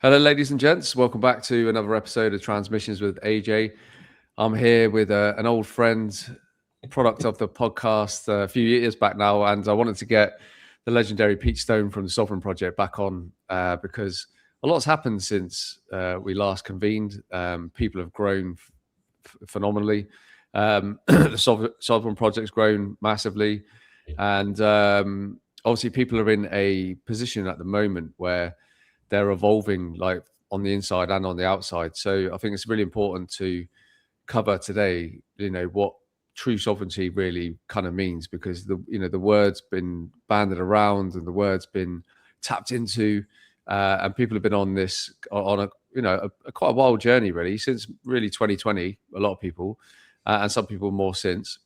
Hello, ladies and gents. Welcome back to another episode of Transmissions with AJ. I'm here with an old friend, product of the podcast a few years back now, and I wanted to get the legendary Pete Stone from the Sovereign Project back on because a lot's happened since we last convened. People have grown phenomenally. The Sovereign Project's grown massively, and obviously people are in a position at the moment where they're evolving, like on the inside and on the outside. So I think it's really important to cover today, what true sovereignty really kind of means, because the word's been banded around and the word's been tapped into, and people have been on this on a quite a wild journey really since really 2020. A lot of people, and some people more since.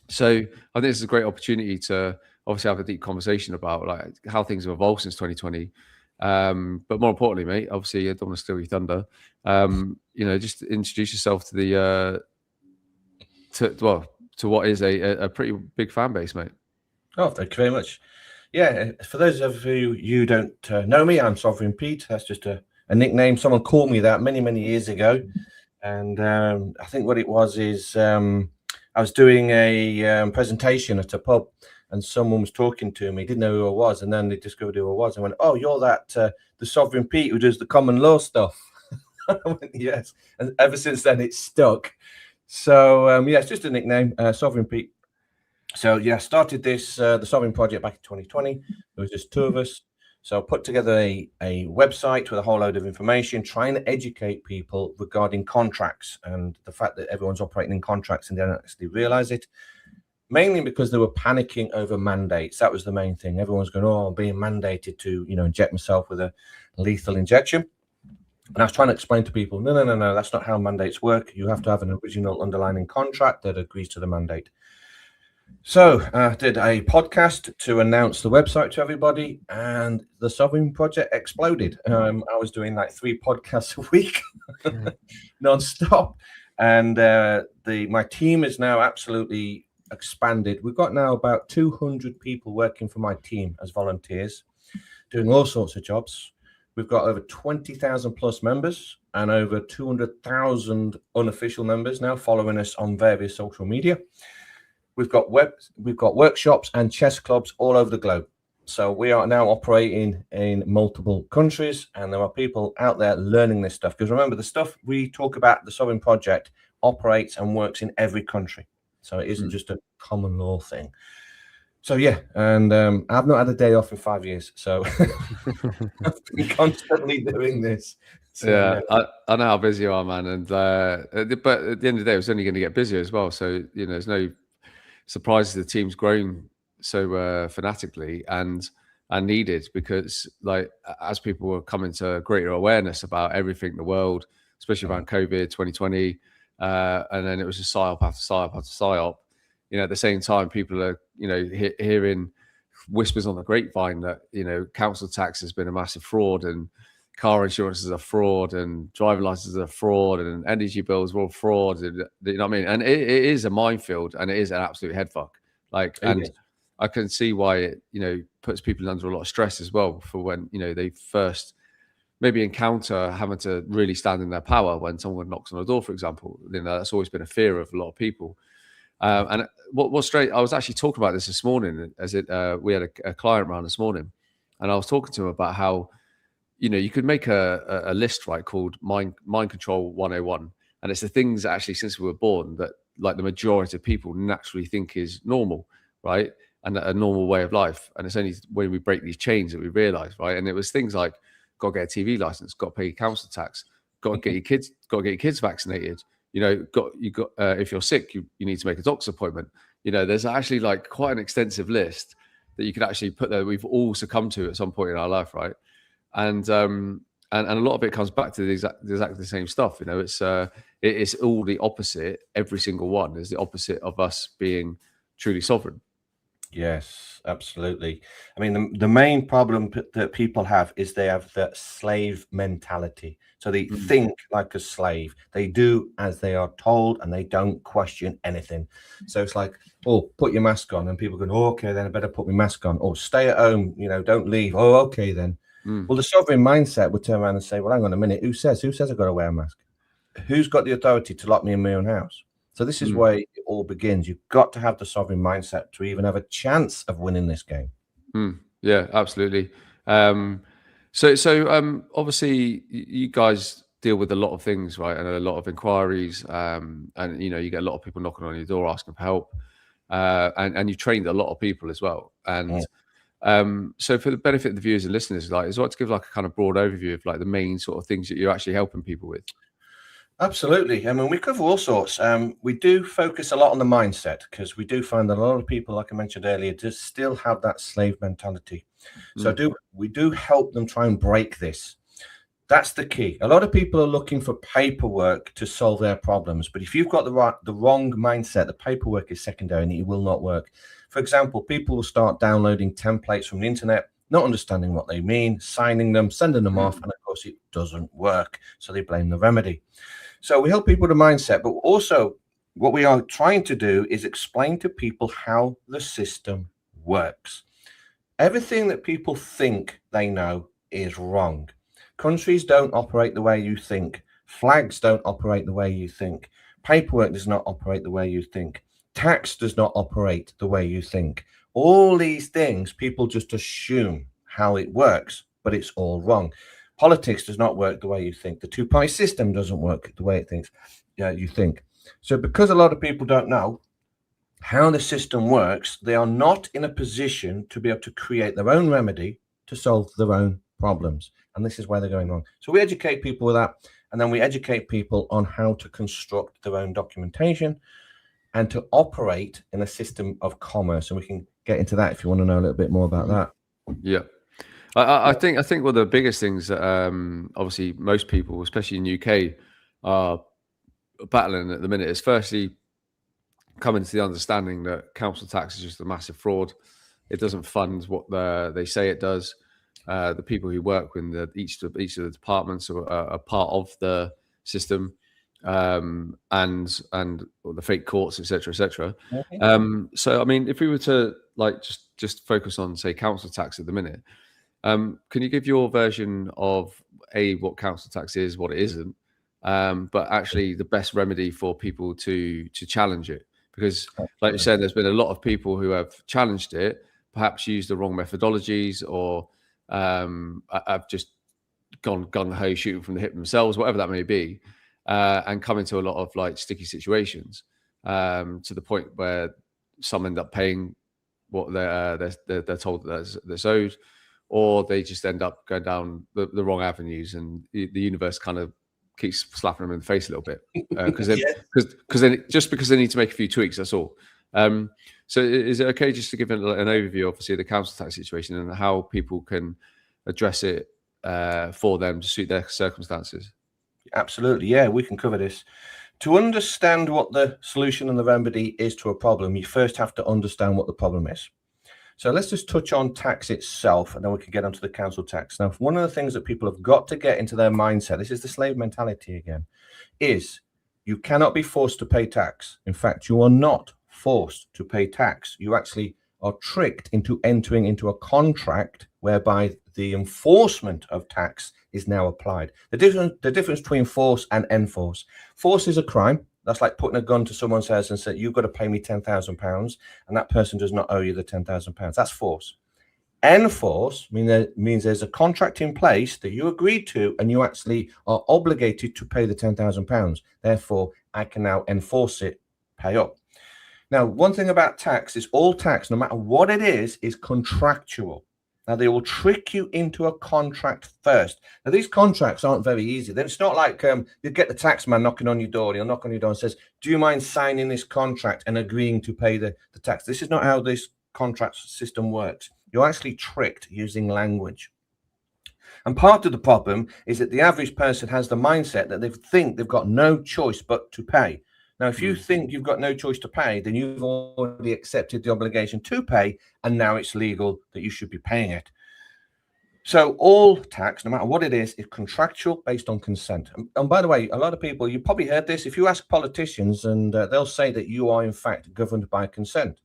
So I think this is a great opportunity to obviously have a deep conversation about like how things have evolved since 2020. But more importantly, mate, obviously I don't want to steal your thunder. Just introduce yourself to the to what is a pretty big fan base, mate. Oh, thank you very much. Yeah, for those of you who don't know me, I'm Sovereign Pete. That's just a nickname. Someone called me that many years ago, and I think what it was is I was doing a presentation at a pub, and someone was talking to me, didn't know who I was, and then they discovered who I was and went, "Oh, you're that the Sovereign Pete who does the common law stuff." I went, "Yes," and ever since then it's stuck. So yeah, it's just a nickname, Sovereign Pete. So yeah, started this the Sovereign Project back in 2020. There was just two of us. So I put together a website with a whole load of information, trying to educate people regarding contracts and the fact that everyone's operating in contracts and they don't actually realize it. Mainly because they were panicking over mandates. That was the main thing. Everyone's going, "Oh, I'm being mandated to, inject myself with a lethal injection." And I was trying to explain to people, no, that's not how mandates work. You have to have an original underlying contract that agrees to the mandate. So I did a podcast to announce the website to everybody, and the Sovereign Project exploded. I was doing like 3 podcasts a week, non-stop. And my team is now absolutely expanded. We've got now about 200 people working for my team as volunteers, doing all sorts of jobs. We've got over 20,000 plus members and over 200,000 unofficial members now following us on various social media. We've got workshops and chess clubs all over the globe. So we are now operating in multiple countries, and there are people out there learning this stuff. Because remember, the stuff we talk about, the Sovereign Project, operates and works in every country. So it isn't just a common law thing. So yeah, and I've not had a day off in 5 years, so I've been constantly doing this. So, yeah. I know how busy you are, man, and but at the end of the day, it's only going to get busier as well. So there's no surprise the team's grown so fanatically and needed, because like as people were coming to greater awareness about everything in the world, especially around COVID 2020, and then it was just psyop after psyop after psyop. At the same time, people are hearing whispers on the grapevine that council tax has been a massive fraud, and car insurance is a fraud, and driving licenses are a fraud, and energy bills are all fraud. And, you know what I mean? And it is a minefield, and it is an absolute headfuck. Like, and I can see why it puts people under a lot of stress as well for when they first maybe encounter having to really stand in their power when someone knocks on the door, for example. That's always been a fear of a lot of people. And what's straight, I was actually talking about this morning as we had a client around this morning, and I was talking to him about how, you could make a list, right, called mind control 101. And it's the things that actually, since we were born, that like the majority of people naturally think is normal, right? And a normal way of life. And it's only when we break these chains that we realize, right? And it was things like, got to get a TV license, got to pay council tax, got to get your kids vaccinated. If you're sick, you need to make a doctor's appointment. There's actually like quite an extensive list that you could actually put there. We've all succumbed to at some point in our life, right? And a lot of it comes back to exactly the same stuff. It's all the opposite. Every single one is the opposite of us being truly sovereign. Yes, absolutely. I mean, the main problem that people have is they have the slave mentality. So they think like a slave. They do as they are told, and they don't question anything. So it's like, "Oh, put your mask on," and people go, "Oh, okay, then I better put my mask on." Or "Stay at home, don't leave." "Oh, okay, then." Mm, Well, the sovereign mindset would turn around and say, well, hang on a minute, who says I've got to wear a mask? Who's got the authority to lock me in my own house? So this is mm, where it all begins. You've got to have the sovereign mindset to even have a chance of winning this game. mm. Yeah, absolutely. Obviously, you guys deal with a lot of things, right, and a lot of inquiries, and you get a lot of people knocking on your door asking for help, and you trained a lot of people as well. And so, for the benefit of the viewers and listeners, like, is it right to give like a kind of broad overview of like the main sort of things that you're actually helping people with? Absolutely. I mean, we cover all sorts. We do focus a lot on the mindset because we do find that a lot of people, like I mentioned earlier, just still have that slave mentality. So Mm, we do help them try and break this. That's the key. A lot of people are looking for paperwork to solve their problems, but if you've got the wrong mindset, the paperwork is secondary and it will not work. For example, people will start downloading templates from the internet, not understanding what they mean, signing them, sending them off, mm, and of course it doesn't work. So they blame the remedy. So we help people with a mindset, but also what we are trying to do is explain to people how the system works. Everything that people think they know is wrong. Countries don't operate the way you think. Flags don't operate the way you think. Paperwork does not operate the way you think. Tax does not operate the way you think. All these things, people just assume how it works, but it's all wrong. Politics does not work the way you think. The two-party system doesn't work the way it thinks. You think. So because a lot of people don't know how the system works, they are not in a position to be able to create their own remedy to solve their own problems. And this is where they're going wrong. So we educate people with that. And then we educate people on how to construct their own documentation and to operate in a system of commerce. And we can get into that if you want to know a little bit more about that. yeah. I think one of the biggest things that obviously most people, especially in UK, are battling at the minute is firstly coming to the understanding that council tax is just a massive fraud. It doesn't fund what they say it does. The people who work with each of the departments are part of the system, and the fake courts, etc., etc. Okay. So, I mean, if we were to like just focus on say council tax at the minute, can you give your version of what council tax is, what it isn't, but actually the best remedy for people to challenge it? Because, like you said, there's been a lot of people who have challenged it, perhaps used the wrong methodologies, or have just gone gung ho shooting from the hip themselves, whatever that may be, and come into a lot of like sticky situations, to the point where some end up paying what they're told that's owed, or they just end up going down the wrong avenues, and the universe kind of keeps slapping them in the face a little bit, because then Yeah. because they need to make a few tweaks, that's all. So is it okay just to give an overview, obviously, of the council tax situation and how people can address it for them to suit their circumstances? Absolutely. Yeah, we can cover this. To understand what the solution and the remedy is to a problem, you first have to understand what the problem is. So let's just touch on tax itself, and then we can get onto the council tax. Now, one of the things that people have got to get into their mindset, this is the slave mentality again, is you cannot be forced to pay tax. In fact, you are not forced to pay tax. You actually are tricked into entering into a contract whereby the enforcement of tax is now applied. The difference between force and enforce. Force is a crime. That's like putting a gun to someone's head and saying, you've got to pay me £10,000, and that person does not owe you the £10,000. That's force. Enforce means there's a contract in place that you agreed to, and you actually are obligated to pay the £10,000. Therefore, I can now enforce it, pay up. Now, one thing about tax is all tax, no matter what it is contractual. Now, they will trick you into a contract first. Now, these contracts aren't very easy. Then it's not like you get the tax man knocking on your door. He'll knock on your door and says, do you mind signing this contract and agreeing to pay the tax? This is not how this contract system works. You're actually tricked using language. And part of the problem is that the average person has the mindset that they think they've got no choice but to pay. Now, if you think you've got no choice to pay, then you've already accepted the obligation to pay, and now it's legal that you should be paying it. So all tax, no matter what it is contractual based on consent. And by the way, a lot of people, you probably heard this, if you ask politicians, and they'll say that you are in fact governed by consent.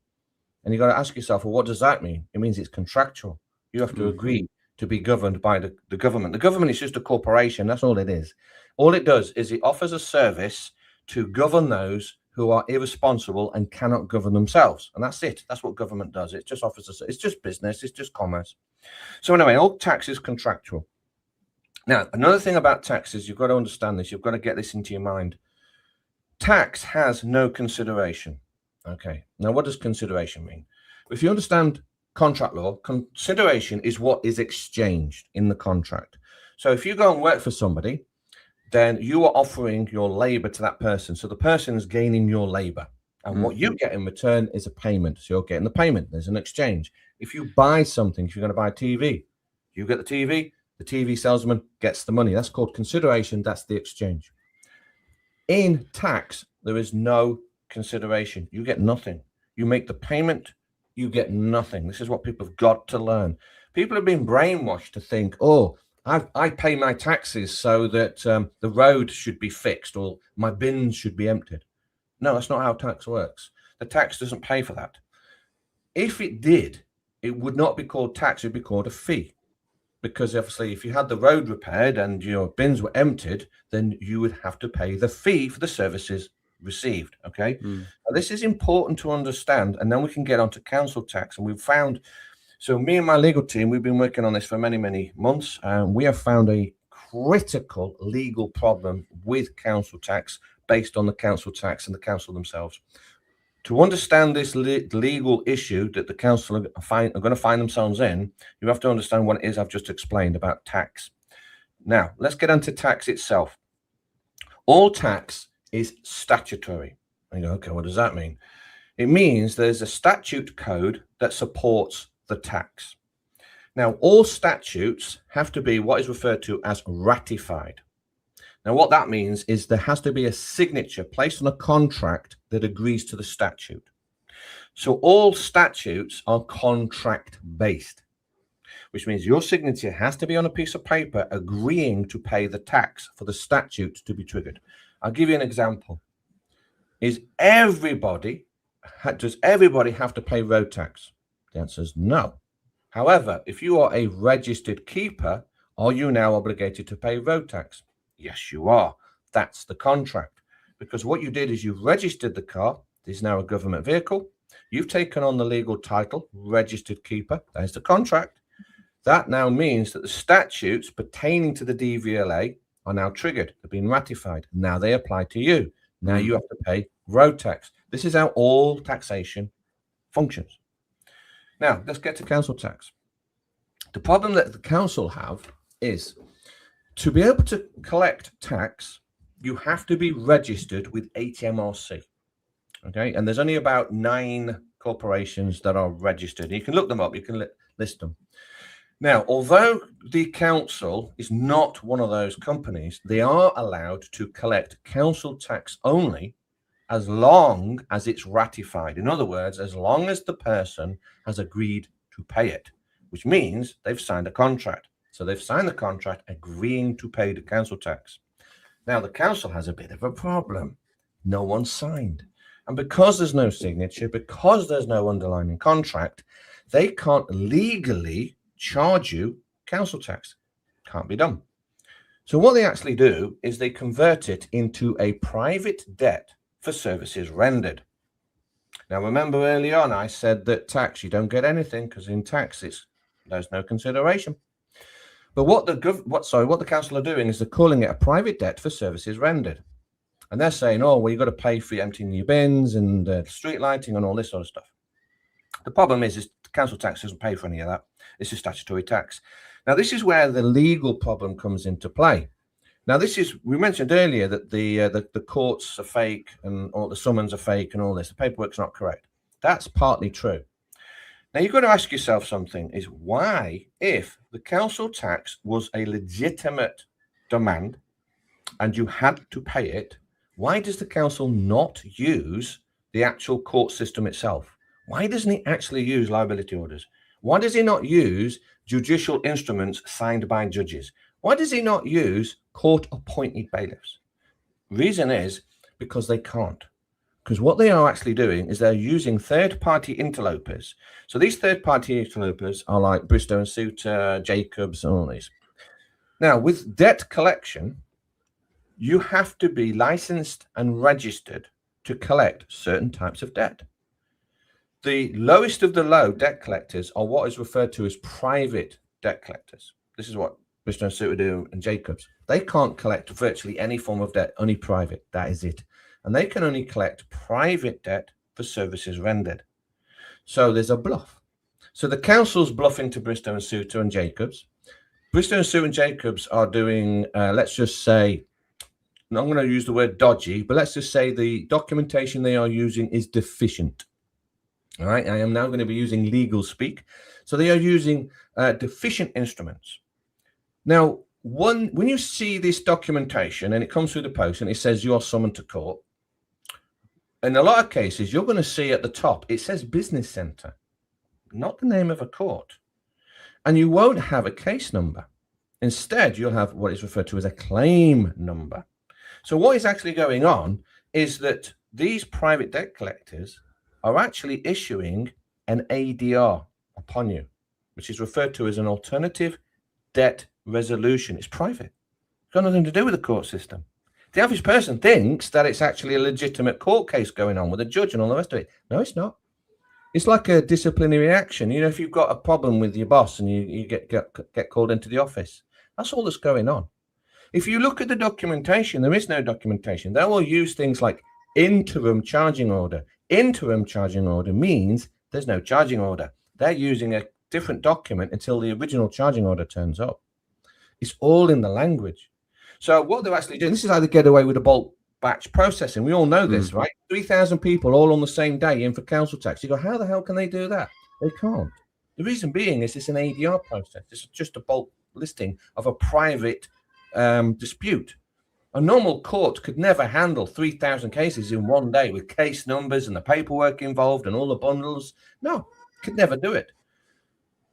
And you've got to ask yourself, well, what does that mean? It means it's contractual. You have to agree to be governed by the government. The government is just a corporation. That's all it is. All it does is it offers a service to govern those who are irresponsible and cannot govern themselves. And that's it. That's what government does. It just offers it's just business. It's just commerce. So anyway, all tax is contractual. Now, another thing about taxes, you've got to understand this. You've got to get this into your mind. Tax has no consideration. Okay. Now, what does consideration mean? If you understand contract law, consideration is what is exchanged in the contract. So if you go and work for somebody, then you are offering your labor to that person. So the person is gaining your labor. And what you get in return is a payment. So you're getting the payment. There's an exchange. If you buy something, if you're going to buy a TV, you get the TV salesman gets the money. That's called consideration. That's the exchange. In tax, there is no consideration. You get nothing. You make the payment, you get nothing. This is what people have got to learn. People have been brainwashed to think, oh, I pay my taxes so that the road should be fixed or my bins should be emptied. No, that's not how tax works. The tax doesn't pay for that. If it did, it would not be called tax. It would be called a fee. Because obviously, if you had the road repaired and your bins were emptied, then you would have to pay the fee for the services received. Okay. Now, this is important to understand. And then we can get on to council tax. And we've found, so me and my legal team, we've been working on this for many, many months. And we have found a critical legal problem with council tax based on the council tax and the council themselves. To understand this legal issue that the council are going to find themselves in, you have to understand what it is I've just explained about tax. Now, let's get into tax itself. All tax is statutory. And you go, okay, what does that mean? It means there's a statute code that supports the tax. Now, all statutes have to be what is referred to as ratified. Now, what that means is there has to be a signature placed on a contract that agrees to the statute. So all statutes are contract-based, which means your signature has to be on a piece of paper agreeing to pay the tax for the statute to be triggered. I'll give you an example. Does everybody have to pay road tax? The answer is no. However, if you are a registered keeper, are you now obligated to pay road tax? Yes, you are. That's the contract. Because what you did is you registered the car. It is now a government vehicle. You've taken on the legal title, registered keeper. That is the contract. That now means that the statutes pertaining to the DVLA are now triggered. They've been ratified. Now they apply to you. Now you have to pay road tax. This is how all taxation functions. Now, let's get to council tax. The problem that the council have is to be able to collect tax, you have to be registered with HMRC. Okay, and there's only about 9 corporations that are registered. You can look them up, you can list them. Now, although the council is not one of those companies, they are allowed to collect council tax only as long as it's ratified. In other words, as long as the person has agreed to pay it, which means they've signed a contract. So they've signed the contract agreeing to pay the council tax. Now, the council has a bit of a problem. No one signed. And because there's no signature, because there's no underlying contract, they can't legally charge you council tax. Can't be done. So what they actually do is they convert it into a private debt for services rendered. Now, remember early on, I said that tax, you don't get anything because in tax, there's no consideration. But what the council are doing is they're calling it a private debt for services rendered. And they're saying, oh, well, you've got to pay for emptying your bins and street lighting and all this sort of stuff. The problem is the council tax doesn't pay for any of that. It's a statutory tax. Now, this is where the legal problem comes into play. Now, we mentioned earlier that the courts are fake and all the summons are fake and all this. The paperwork's not correct. That's partly true. Now, you've got to ask yourself something, is why, if the council tax was a legitimate demand and you had to pay it, why does the council not use the actual court system itself? Why doesn't it actually use liability orders? Why does it not use judicial instruments signed by judges? Why does it not use court-appointed bailiffs? Reason is because they can't. because what they are actually doing is they're using third-party interlopers. So these third-party interlopers are like Bristow and Suter, Jacobs, and all these. Now, with debt collection, you have to be licensed and registered to collect certain types of debt. The lowest of the low debt collectors are what is referred to as private debt collectors. This is what Bristow and Suter do and Jacobs. They can't collect virtually any form of debt, only private. That is it. And they can only collect private debt for services rendered. So there's a bluff. So the council's bluffing to Bristow and Suter and Jacobs. Bristow and Suter and Jacobs are doing, let's just say, I'm going to use the word dodgy, but let's just say the documentation they are using is deficient. All right, I am now going to be using legal speak. So they are using deficient instruments. Now, when you see this documentation and it comes through the post and it says you are summoned to court, in a lot of cases, you're going to see at the top, it says business center, not the name of a court. And you won't have a case number. Instead, you'll have what is referred to as a claim number. So what is actually going on is that these private debt collectors are actually issuing an ADR upon you, which is referred to as an alternative debt resolution. It's private. It's got nothing to do with the court system. The average person thinks that it's actually a legitimate court case going on with a judge and all the rest of it. No, it's not. It's like a disciplinary action. You know, if you've got a problem with your boss and you get called into the office, that's all that's going on. If you look at the documentation, there is no documentation. They will use things like interim charging order. Interim charging order means there's no charging order. They're using a different document until the original charging order turns up. It's all in the language. So what they're actually doing, this is how they get away with a bulk batch processing. We all know this, right? 3,000 people all on the same day in for council tax. You go, how the hell can they do that? They can't. The reason being is it's an ADR process. It's just a bulk listing of a private dispute. A normal court could never handle 3,000 cases in one day with case numbers and the paperwork involved and all the bundles. No, could never do it.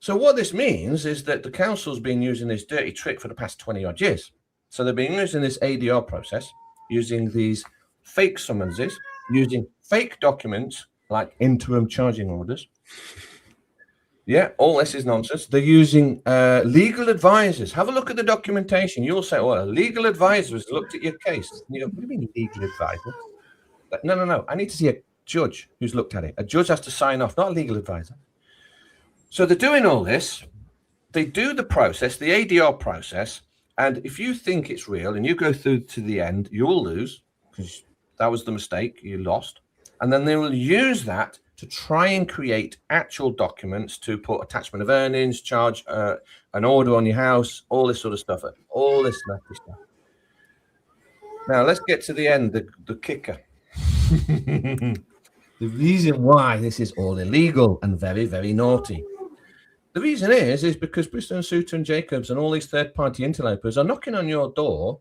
So what this means is that the council's been using this dirty trick for the past 20 odd years. So they've been using this ADR process, using these fake summonses, using fake documents like interim charging orders. Yeah, all this is nonsense. They're using legal advisors. Have a look at the documentation. You'll say, well, a legal advisor has looked at your case. And you go, what do you mean legal advisor? No. I need to see a judge who's looked at it. A judge has to sign off, not a legal advisor. So they're doing all this. They do the process, the ADR process. And if you think it's real and you go through to the end, you will lose because that was the mistake. You lost. And then they will use that to try and create actual documents to put attachment of earnings, charge an order on your house, all this sort of stuff, all this nasty stuff. Now, let's get to the end, the kicker. The reason why this is all illegal and very, very naughty. The reason is because Bristow and Suter and Jacobs and all these third-party interlopers are knocking on your door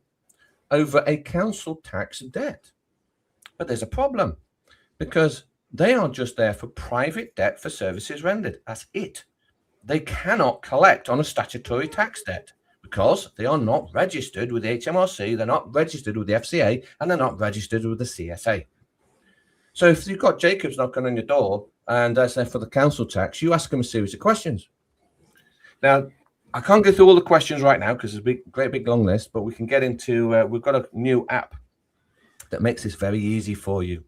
over a council tax debt. But there's a problem because they are just there for private debt for services rendered. That's it. They cannot collect on a statutory tax debt because they are not registered with the HMRC, they're not registered with the FCA, and they're not registered with the CSA. So if you've got Jacobs knocking on your door and that's there for the council tax, you ask them a series of questions. Now, I can't go through all the questions right now because it's a great big long list, but we can get into, we've got a new app that makes this very easy for you.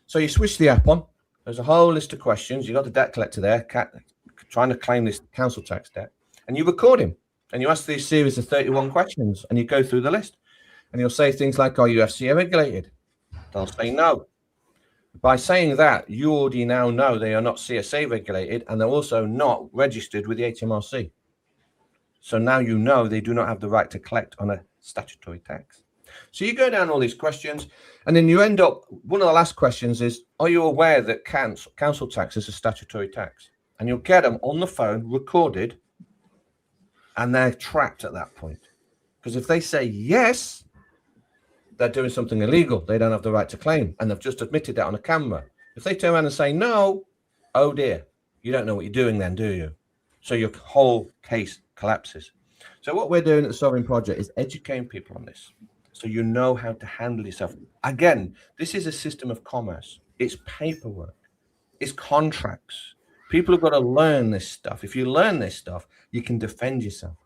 So you switch the app on. There's a whole list of questions. You've got the debt collector there trying to claim this council tax debt. And you record him. And you ask this series of 31 questions. And you go through the list. And you'll say things like, are you FCA regulated? They'll say no. By saying that, you already now know they are not CSA regulated. And they're also not registered with the HMRC. So now you know they do not have the right to collect on a statutory tax. So you go down all these questions, and then you end up, one of the last questions is, are you aware that council tax is a statutory tax? And you'll get them on the phone, recorded, and they're trapped at that point. Because if they say yes, they're doing something illegal. They don't have the right to claim, and they've just admitted that on a camera. If they turn around and say no, oh dear, you don't know what you're doing then, do you? So your whole case collapses. So what we're doing at the Sovereign Project is educating people on this. so you know how to handle yourself. Again, this is a system of commerce. It's paperwork. It's contracts. People have got to learn this stuff. If you learn this stuff, you can defend yourself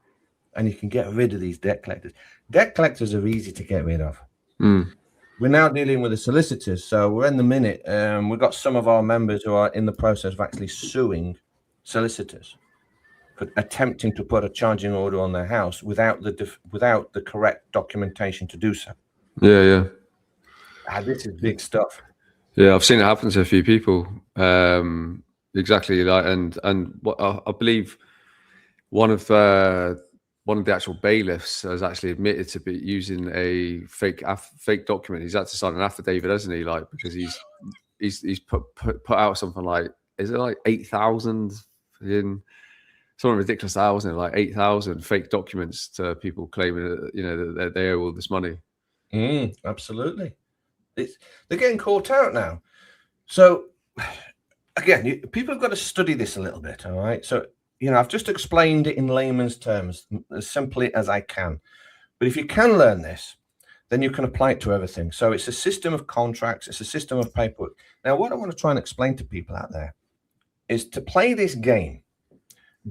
and you can get rid of these debt collectors. Debt collectors are easy to get rid of. We're now dealing with the solicitors. So we're in the minute. We've got some of our members who are in the process of actually suing solicitors for attempting to put a charging order on their house without the correct documentation to do so. Yeah. This is big stuff. Yeah, I've seen it happen to a few people. Exactly, like, and what I believe one of the actual bailiffs has actually admitted to be using a fake document. He's had to sign an affidavit, hasn't he? Like, because he's put out something like, is it like 8,000 in something ridiculous, wasn't it? Like 8,000 fake documents to people claiming that they owe all this money. Absolutely. They're getting caught out now. So again, people have got to study this a little bit. All right. So, I've just explained it in layman's terms as simply as I can. But if you can learn this, then you can apply it to everything. So it's a system of contracts. It's a system of paperwork. Now, what I want to try and explain to people out there is to play this game.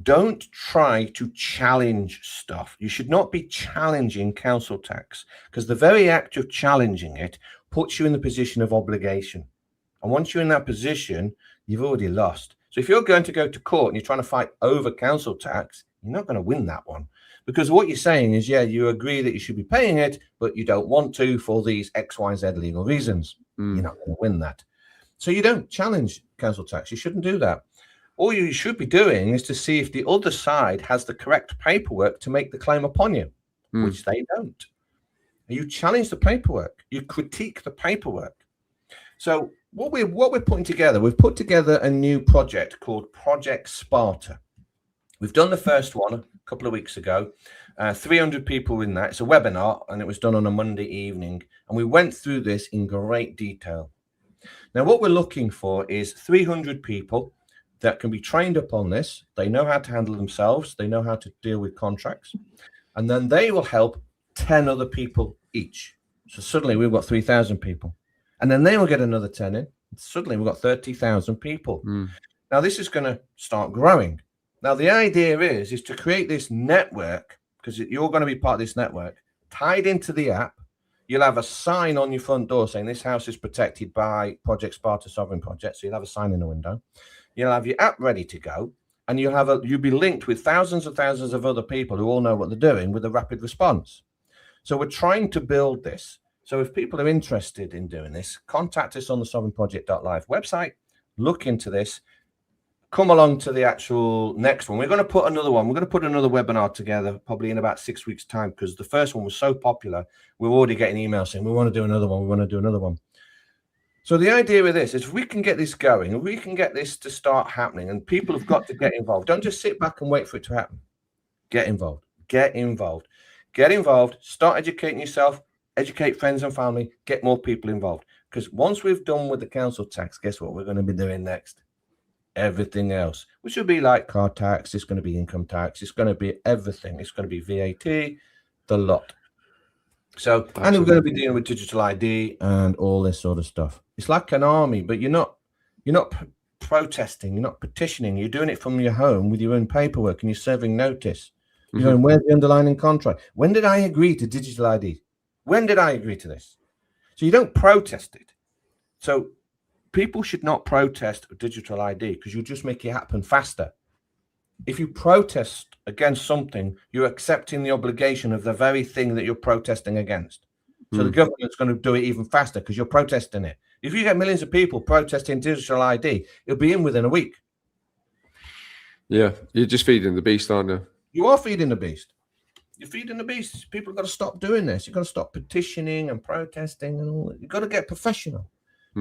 Don't try to challenge stuff. You should not be challenging council tax, because the very act of challenging it puts you in the position of obligation. And once you're in that position, you've already lost. So if you're going to go to court and you're trying to fight over council tax, you're not going to win that one. Because what you're saying is, yeah, you agree that you should be paying it, but you don't want to for these X, Y, Z legal reasons. You're not going to win that. So you don't challenge council tax. You shouldn't do that. All you should be doing is to see if the other side has the correct paperwork to make the claim upon you, which they don't. You challenge the paperwork. You critique the paperwork. So what we're putting together, we've put together a new project called Project Sparta. We've done the first one a couple of weeks ago. 300 people in that. It's a webinar, and it was done on a Monday evening. And we went through this in great detail. Now, what we're looking for is 300 people that can be trained up on this. They know how to handle themselves. They know how to deal with contracts. And then they will help 10 other people each. So suddenly we've got 3,000 people. And then they will get another 10 in. Suddenly we've got 30,000 people. Now this is going to start growing. Now the idea is to create this network, because you're going to be part of this network, tied into the app. You'll have a sign on your front door saying this house is protected by Project Sparta Sovereign Project. So you'll have a sign in the window. You'll have your app ready to go, and you'll be linked with thousands and thousands of other people who all know what they're doing with a rapid response. So we're trying to build this. So if people are interested in doing this, contact us on the sovereignproject.live website, look into this, come along to the actual next one. We're going to put another one. We're going to put another webinar together probably in about 6 weeks' time, because the first one was so popular. We're already getting emails saying, we want to do another one. We want to do another one. So the idea with this is, if we can get this going, if we can get this to start happening, and people have got to get involved. Don't just sit back and wait for it to happen. Get involved. Get involved. Get involved. Start educating yourself. Educate friends and family. Get more people involved. Because once we've done with the council tax, guess what we're going to be doing next? Everything else, which will be like car tax. It's going to be income tax. It's going to be everything. It's going to be VAT, the lot. So, absolutely. And we're going to be dealing with digital ID and all this sort of stuff. It's like an army, but you're not protesting, you're not petitioning. You're doing it from your home with your own paperwork, and you're serving notice. You're going, where's the underlying contract? When did I agree to digital ID? When did I agree to this? So you don't protest it. So people should not protest digital ID, because you'll just make it happen faster. If you protest against something, you're accepting the obligation of the very thing that you're protesting against. So the government's going to do it even faster because you're protesting it. If you get millions of people protesting digital ID, it'll be in within a week. Yeah, you're just feeding the beast, aren't you? You are feeding the beast. You're feeding the beast. People have got to stop doing this. You've got to stop petitioning and protesting and all that. You've got to get professional.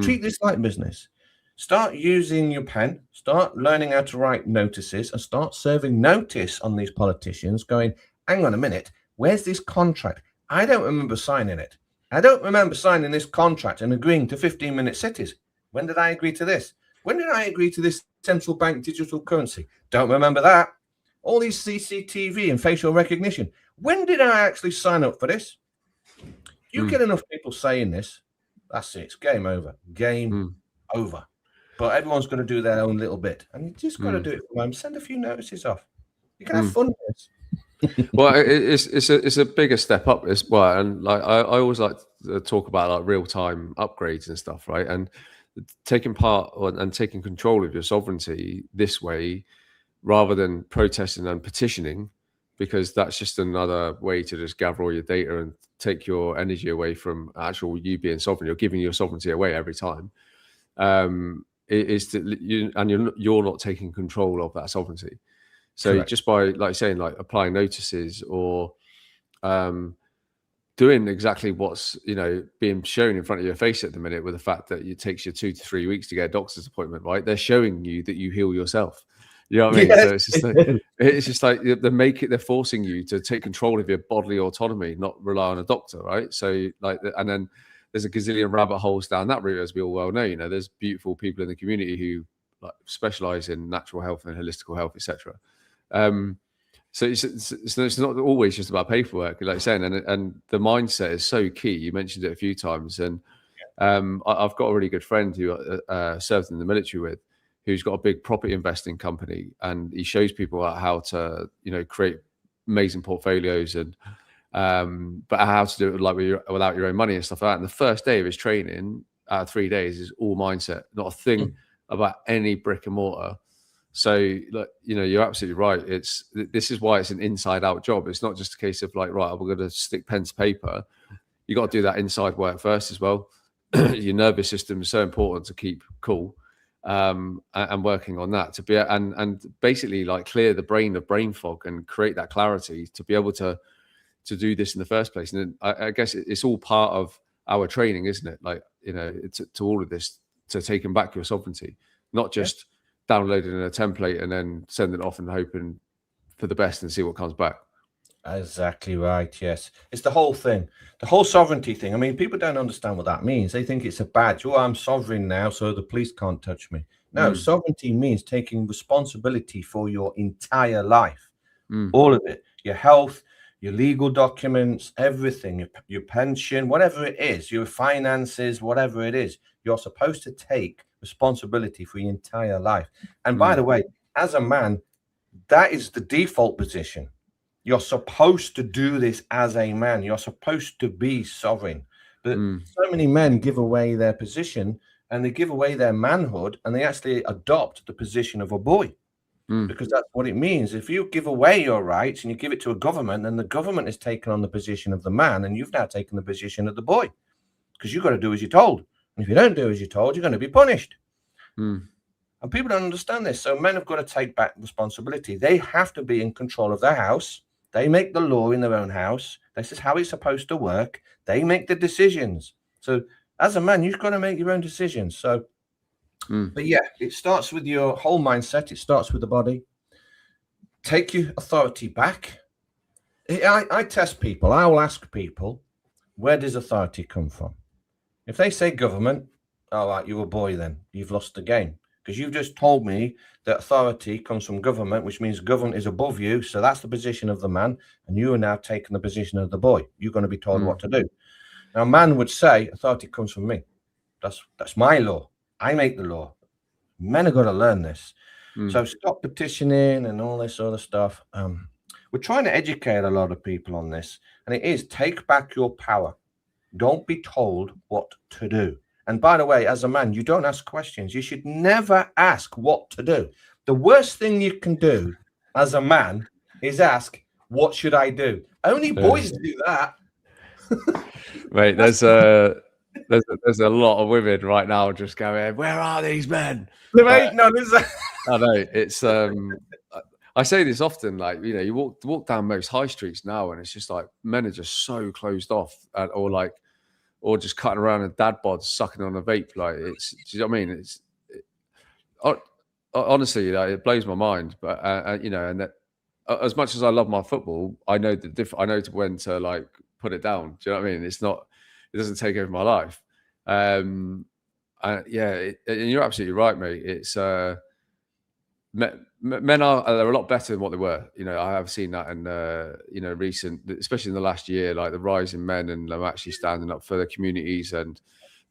Treat this like business. Start using your pen. Start learning how to write notices, and start serving notice on these politicians going, hang on a minute, where's this contract? I don't remember signing it. I don't remember signing this contract and agreeing to 15-minute cities. When did I agree to this? When did I agree to this central bank digital currency? Don't remember that. All these CCTV and facial recognition. When did I actually sign up for this? You get enough people saying this, that's it. It's game over. Game over. But everyone's going to do their own little bit, and you just got to do it from home. Send a few notices off. You can have fun with this. Well, it's a bigger step up as well, and like I always like to talk about like real time upgrades and stuff, right? And taking part and taking control of your sovereignty this way, rather than protesting and petitioning, because that's just another way to just gather all your data and take your energy away from actual you being sovereign. You're giving your sovereignty away every time. Is that you're not taking control of that sovereignty. So Correct. just by like saying like applying notices or doing exactly what's being shown in front of your face at the minute, with the fact that it takes you 2 to 3 weeks to get a doctor's appointment, right? They're showing you that you heal yourself. You know what I mean? Yes. So it's just like they're forcing you to take control of your bodily autonomy, not rely on a doctor, right? So like, and then there's a gazillion rabbit holes down that route, as we all well know. There's beautiful people in the community who like specialize in natural health and holistical health, etc. So it's not always just about paperwork, like you're saying, and the mindset is so key. You mentioned it a few times, and I've got a really good friend who served in the military with, who's got a big property investing company, and he shows people how to create amazing portfolios and but how to do it like without your own money and stuff like that. And the first day of his training out of 3 days is all mindset, not a thing about any brick and mortar. So, like, you're absolutely right. This is why it's an inside-out job. It's not just a case of like, right, we're going to stick pen to paper. You got to do that inside work first as well. Your nervous system is so important to keep cool, and working on that to be and basically like clear the brain of brain fog and create that clarity to be able to do this in the first place. And I guess it's all part of our training, isn't it? Like, to all of this, to taking back your sovereignty, not just downloading a template and then sending it off and hoping for the best and see what comes back. Exactly right. Yes, it's the whole thing, the whole sovereignty thing. I mean, people don't understand what that means. They think it's a badge. Oh, I'm sovereign now, so the police can't touch me. No, sovereignty means taking responsibility for your entire life, all of it, your health, your legal documents, everything, your pension, whatever it is, your finances, whatever it is. You're supposed to take responsibility for your entire life. And by the way, as a man, that is the default position. You're supposed to do this as a man. You're supposed to be sovereign. But so many men give away their position, and they give away their manhood, and they actually adopt the position of a boy, because that's what it means. If you give away your rights and you give it to a government, then the government is taken on the position of the man, and you've now taken the position of the boy, because you've got to do as you're told. And if you don't do as you're told, you're going to be punished. And people don't understand this. So men have got to take back responsibility. They have to be in control of their house. They make the law in their own house. This is how it's supposed to work. They make the decisions. So as a man, you've got to make your own decisions. So, but yeah, it starts with your whole mindset. It starts with the body. Take your authority back. I test people. I will ask people, where does authority come from? If they say government, all right, you're a boy then. You've lost the game. Because you've just told me that authority comes from government, which means government is above you. So that's the position of the man. And you are now taking the position of the boy. You're going to be told what to do. Now, a man would say authority comes from me. That's my law. I make the law. Men have got to learn this. So stop petitioning and all this other stuff. We're trying to educate a lot of people on this. And it is take back your power. Don't be told what to do. And by the way, as a man, you don't ask questions. You should never ask what to do. The worst thing you can do as a man is ask, what should I do? Only boys do that. Mate, there's a lot of women right now just going, where are these men? There ain't none, is there? I know. It's I say this often, like, you walk down most high streets now and it's just like men are just so closed off, or just cutting around in dad bods, sucking on a vape. Like, do you know what I mean? Honestly, like, it blows my mind. But and that, as much as I love my football, I know I know when to like put it down. Do you know what I mean? It doesn't take over my life. And you're absolutely right, mate. It's men are they're a lot better than what they were. I have seen that in recent, especially in the last year, like the rise in men and them actually standing up for their communities and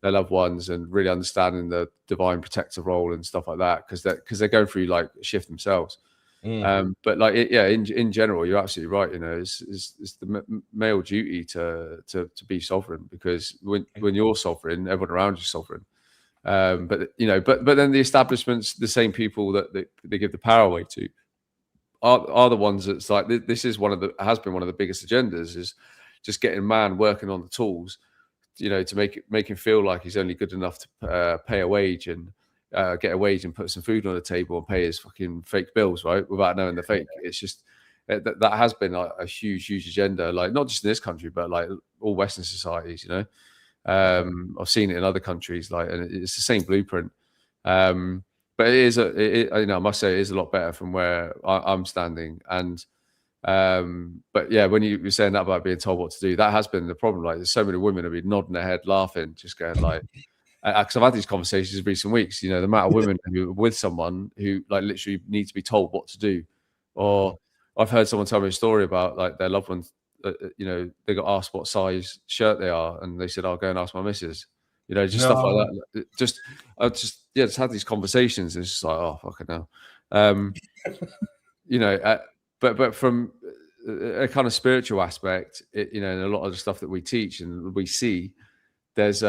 their loved ones and really understanding the divine protector role and stuff like that because they're going through like a shift themselves. But like in general, you're absolutely right. It's the male duty to be sovereign, because when you're sovereign, everyone around you's sovereign. But then the establishments, the same people that they give the power away to, are the ones that's like this is has been one of the biggest agendas, is just getting man working on the tools, to make him feel like he's only good enough to pay a wage and get a wage and put some food on the table and pay his fucking fake bills, right? Without knowing the fake. It's just that has been a huge agenda, like not just in this country, but like all Western societies, I've seen it in other countries, and it's the same blueprint. But it is, I must say, it is a lot better from where I'm standing. And but yeah, when you were saying that about being told what to do, that has been the problem. Like, there's so many women have been nodding their head, laughing, just going like, because I've had these conversations in recent weeks. The amount of women who are with someone who like literally need to be told what to do, or I've heard someone tell me a story about like their loved ones. They got asked what size shirt they are, and they said, "I'll go and ask my missus." Just stuff like that. Just had these conversations. And it's just like, oh, fucking hell. But from a kind of spiritual aspect, in a lot of the stuff that we teach and we see, there's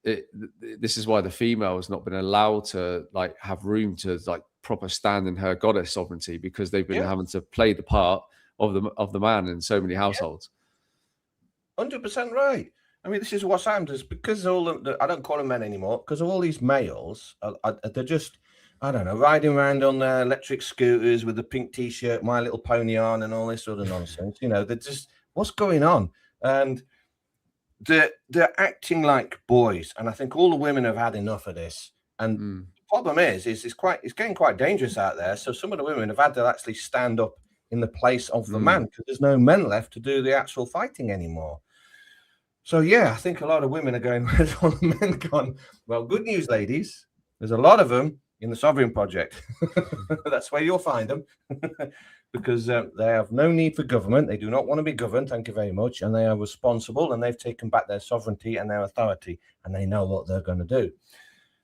this is why the female has not been allowed to like have room to like proper stand in her goddess sovereignty, because they've been having to play the part of the man in so many households. 100% right. I mean, this is what's happened, is because all I don't call them men anymore, because all these males they're just, I don't know, riding around on their electric scooters with the pink t-shirt, My Little Pony on, and all this sort of nonsense. They're just, what's going on? And they're acting like boys, and I think all the women have had enough of this. And the problem is it's getting quite dangerous out there. So some of the women have had to actually stand up in the place of the man, because there's no men left to do the actual fighting anymore. So yeah, I think a lot of women are going, where's all the men gone? Well, good news, ladies. There's a lot of them in the Sovereign Project. That's where you'll find them. Because they have no need for government. They do not want to be governed, thank you very much. And they are responsible, and they've taken back their sovereignty and their authority, and they know what they're going to do.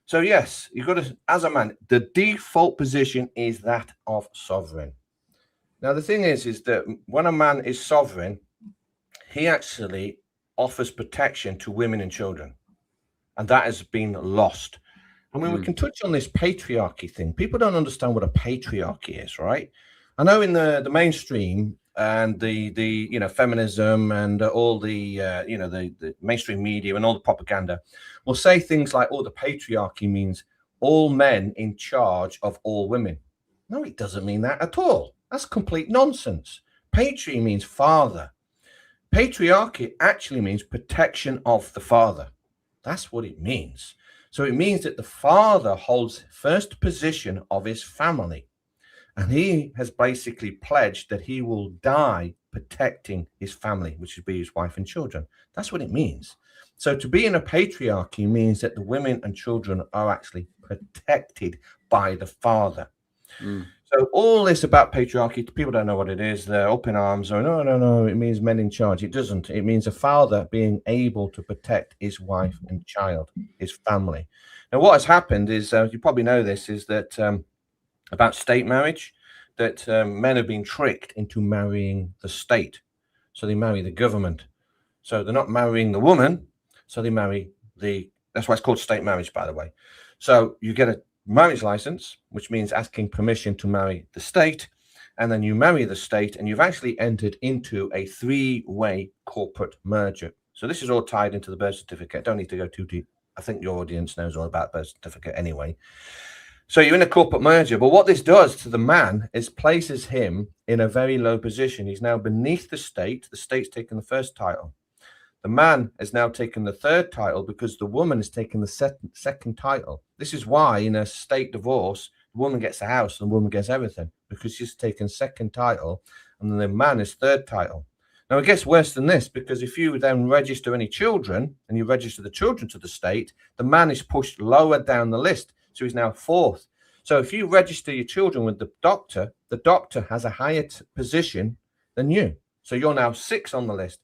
So yes, you've got to, as a man, the default position is that of sovereign. Now, the thing is that when a man is sovereign, he actually offers protection to women and children. And that has been lost. I mean, we can touch on this patriarchy thing. People don't understand what a patriarchy is, right? I know in the mainstream and the feminism and all the the mainstream media and all the propaganda will say things like, oh, the patriarchy means all men in charge of all women. No, it doesn't mean that at all. That's complete nonsense. Patri means father. Patriarchy actually means protection of the father. That's what it means. So it means that the father holds first position of his family. And he has basically pledged that he will die protecting his family, which would be his wife and children. That's what it means. So to be in a patriarchy means that the women and children are actually protected by the father. So all this about patriarchy, people don't know what it is. They're up in arms. Or no, it means men in charge. It doesn't. It means a father being able to protect his wife and child, his family. Now, what has happened is, you probably know this, is that about state marriage, that men have been tricked into marrying the state. So they marry the government. So they're not marrying the woman. So they marry that's why it's called state marriage, by the way. So you get a marriage license, which means asking permission to marry the state, and then you marry the state, and you've actually entered into a three-way corporate merger. So this is all tied into the birth certificate. Don't need to go too deep. I think your audience knows all about birth certificate anyway. So you're in a corporate merger, but what this does to the man is places him in a very low position. He's now beneath the state. The state's taken the first title. The man has now taken the third title because the woman has taken the second title. This is why in a state divorce, the woman gets the house and the woman gets everything, because she's taken second title and then the man is third title. Now, it gets worse than this, because if you then register any children and you register the children to the state, the man is pushed lower down the list. So he's now fourth. So if you register your children with the doctor has a higher position than you. So you're now 6 on the list.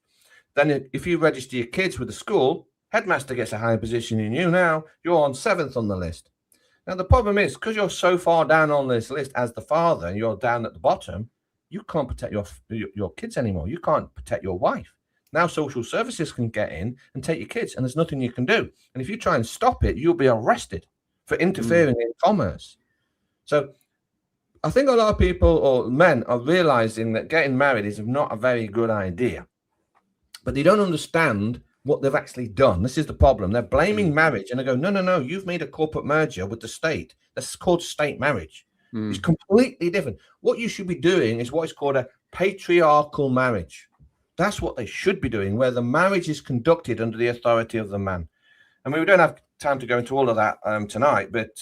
Then if you register your kids with the school, headmaster gets a higher position than you. Now you're on 7th on the list. Now the problem is, because you're so far down on this list as the father, and you're down at the bottom, you can't protect your kids anymore. You can't protect your wife. Now social services can get in and take your kids, and there's nothing you can do. And if you try and stop it, you'll be arrested for interfering in commerce. So I think a lot of people, or men, are realizing that getting married is not a very good idea. But they don't understand what they've actually done. This is the problem. They're blaming marriage, and they go, no, you've made a corporate merger with the state. That's called state marriage. It's completely different. What you should be doing is what is called a patriarchal marriage. That's what they should be doing, where the marriage is conducted under the authority of the man. I mean, we don't have time to go into all of that tonight, but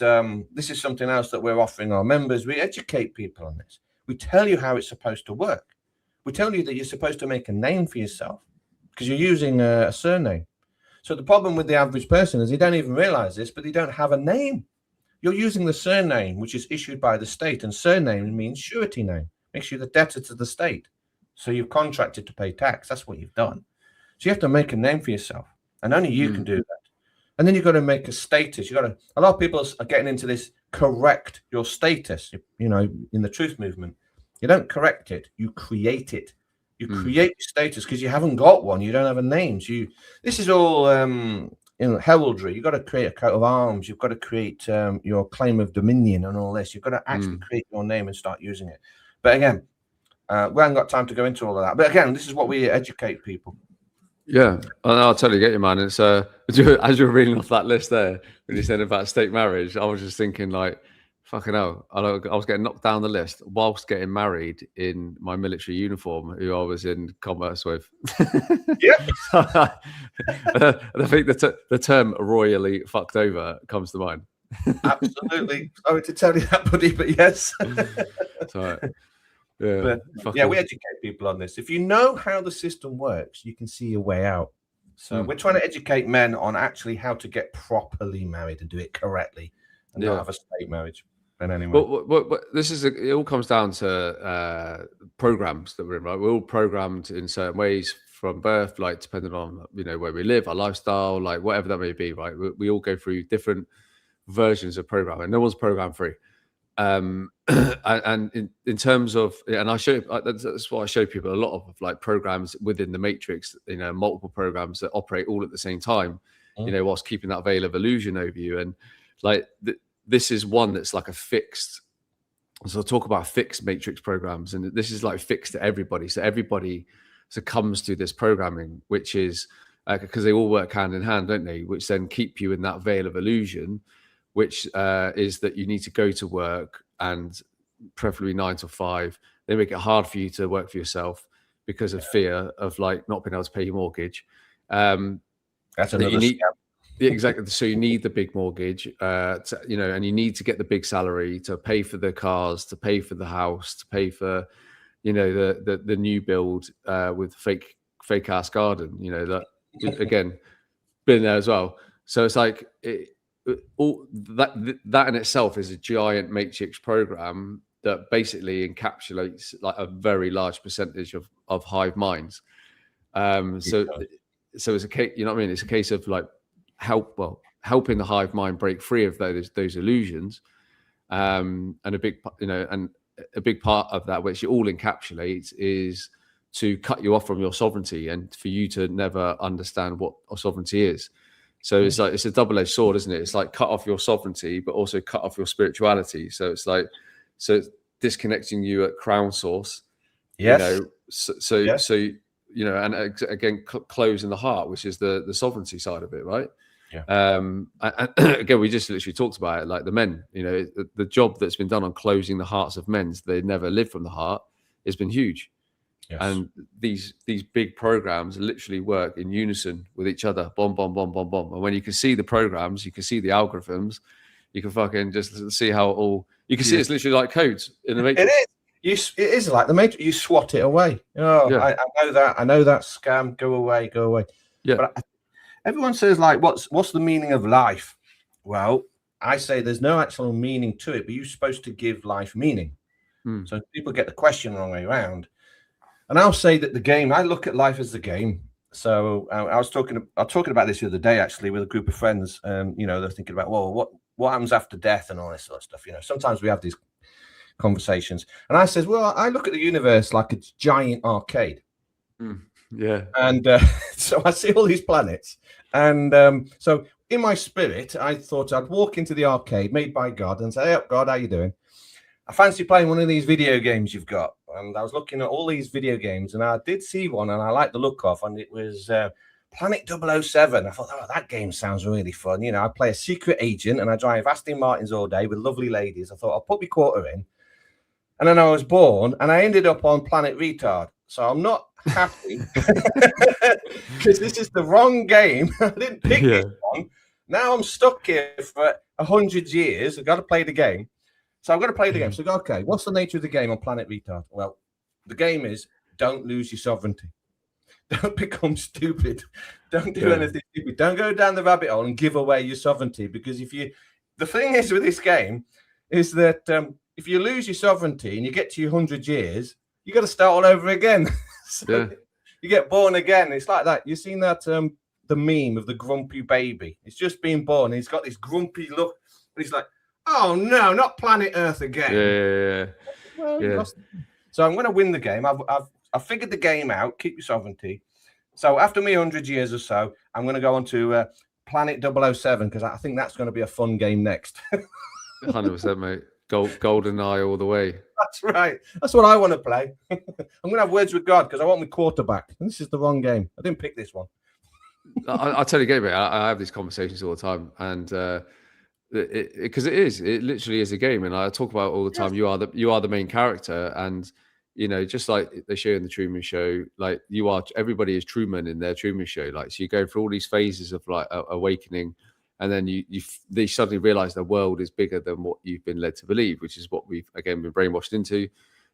this is something else that we're offering our members. We educate people on this. We tell you how it's supposed to work. We tell you that you're supposed to make a name for yourself because you're using a surname. So the problem with the average person is they don't even realize this, but they don't have a name. You're using the surname, which is issued by the state, and surname means surety name, makes you the debtor to the state. So you've contracted to pay tax. That's what you've done. So you have to make a name for yourself, and only you can do that. And then you've got to make a status. A lot of people are getting into this correct your status, in the truth movement. You don't correct it, you create it. You create your status because you haven't got one. You don't have a name. So this is all heraldry. You've got to create a coat of arms. You've got to create your claim of dominion and all this. You've got to actually create your name and start using it. But again, we haven't got time to go into all of that. But again, this is what we educate people. Yeah, I'll totally get you, man. It's as you're reading off that list there, when you said about state marriage, I was just thinking like, fucking hell, I was getting knocked down the list whilst getting married in my military uniform, who I was in commerce with. Yep. I think the term royally fucked over comes to mind. Absolutely. Sorry to tell you that, buddy, but yes. So, yeah, we educate people on this. If you know how the system works, you can see your way out. So we're trying to educate men on actually how to get properly married and do it correctly and not have a state marriage. And anyway, but this is it all comes down to programs that we're in, right? We're all programmed in certain ways from birth, like depending on where we live, our lifestyle, like whatever that may be, right? We all go through different versions of programming. No one's program free. And in terms of, and I show that's what I show people a lot of like programs within the matrix, multiple programs that operate all at the same time, whilst keeping that veil of illusion over you. And like this is one that's like a fixed. So I'll talk about fixed matrix programs, and this is like fixed to everybody. So everybody succumbs to this programming, which is because they all work hand in hand, don't they? Which then keep you in that veil of illusion, which is that you need to go to work and preferably 9 to 5. They make it hard for you to work for yourself because of fear of like not being able to pay your mortgage. That's another scam. Exactly. So you need the big mortgage, and you need to get the big salary to pay for the cars, to pay for the house, to pay for, the new build with fake ass garden. That again, been there as well. So it's like all that in itself is a giant matrix program that basically encapsulates like a very large percentage of hive minds. So it's a case, you know what I mean? It's a case of like helping the hive mind break free of those illusions, and a big part of that, which it all encapsulates, is to cut you off from your sovereignty and for you to never understand what sovereignty is. So it's like it's a double-edged sword, isn't it? It's like cut off your sovereignty, but also cut off your spirituality. So it's like it's disconnecting you at crown source. Yes. And again, closing the heart, which is the sovereignty side of it, right? Yeah. And again, we just literally talked about it, like the men. The job that's been done on closing the hearts of men, so they never live from the heart, has been huge. Yes. And these big programs literally work in unison with each other. Bomb, bomb, bomb, bomb, bomb. And when you can see the programs, you can see the algorithms, you can fucking just see how it all. You can see it's literally like codes in the matrix. It is. It is like the matrix. You swat it away. I know that. I know that scam. Go away. Go away. Yeah. But everyone says like, what's the meaning of life? Well, I say there's no actual meaning to it, but you're supposed to give life meaning. Mm. So people get the question wrong way around. And I'll say that the game, I look at life as the game. So I was talking about this the other day, actually, with a group of friends. They're thinking about, well, what happens after death and all this sort of stuff. Sometimes we have these conversations. And I says, well, I look at the universe like it's giant arcade. Mm. Yeah. And so I see all these planets. And so in my spirit, I thought I'd walk into the arcade made by God and say, hey, God, how you doing? I fancy playing one of these video games you've got. And I was looking at all these video games, and I did see one, and I liked the look of, and it was Planet 007. I thought, oh, that game sounds really fun. I play a secret agent, and I drive Aston Martins all day with lovely ladies. I thought, I'll put my quarter in. And then I was born, and I ended up on Planet Retard. So I'm not happy because this is the wrong game. I didn't pick this one. Now I'm stuck here for 100 years. I've got to play the game. So I've got to play the game. So, okay, what's the nature of the game on Planet Retard? Well, the game is don't lose your sovereignty. Don't become stupid. Don't do anything stupid. Don't go down the rabbit hole and give away your sovereignty. Because the thing is with this game is that if you lose your sovereignty and you get to your 100 years, you got to start all over again. You get born again. It's like that. You've seen that the meme of the grumpy baby. It's just been born. And he's got this grumpy look. And he's like, oh no, not planet Earth again. So I'm going to win the game. I've figured the game out. Keep your sovereignty. So after me 100 years or so, I'm going to go on to Planet 007 because I think that's going to be a fun game next. 100%, mate. Golden Eye all the way. That's right. That's what I want to play. I'm going to have words with God because I want my quarterback. And this is the wrong game. I didn't pick this one. I totally get it. I have these conversations all the time, and because it literally is a game, and I talk about it all the time. Yes. You are the main character, and just like they show in the Truman Show, like everybody is Truman in their Truman Show. Like, so you go through all these phases of like awakening, and then they suddenly realize the world is bigger than what you've been led to believe, which is what we've again been brainwashed into.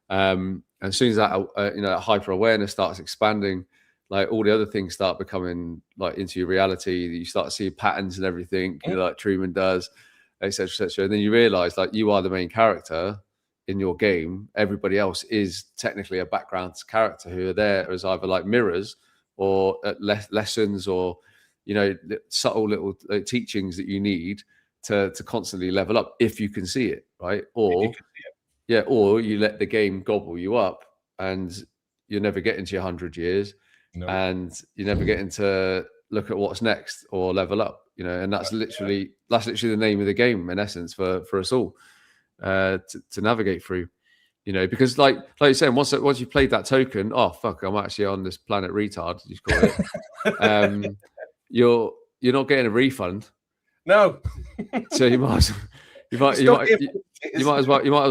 And as soon as that hyper awareness starts expanding, like all the other things start becoming like into your reality. You start to see patterns and everything, like Truman does, etc., etc. And then you realize like you are the main character in your game. Everybody else is technically a background character who are there as either like mirrors or lessons or subtle little teachings that you need to constantly level up if you can see it, right? Or or you let the game gobble you up and you're never getting to your 100 years. No. And you never get into look at what's next or level up, and that's literally the name of the game in essence for us all to navigate through, because like you're saying, once you played that token, oh fuck, I'm actually on this Planet Retard, you call it. You're not getting a refund. No. So you might as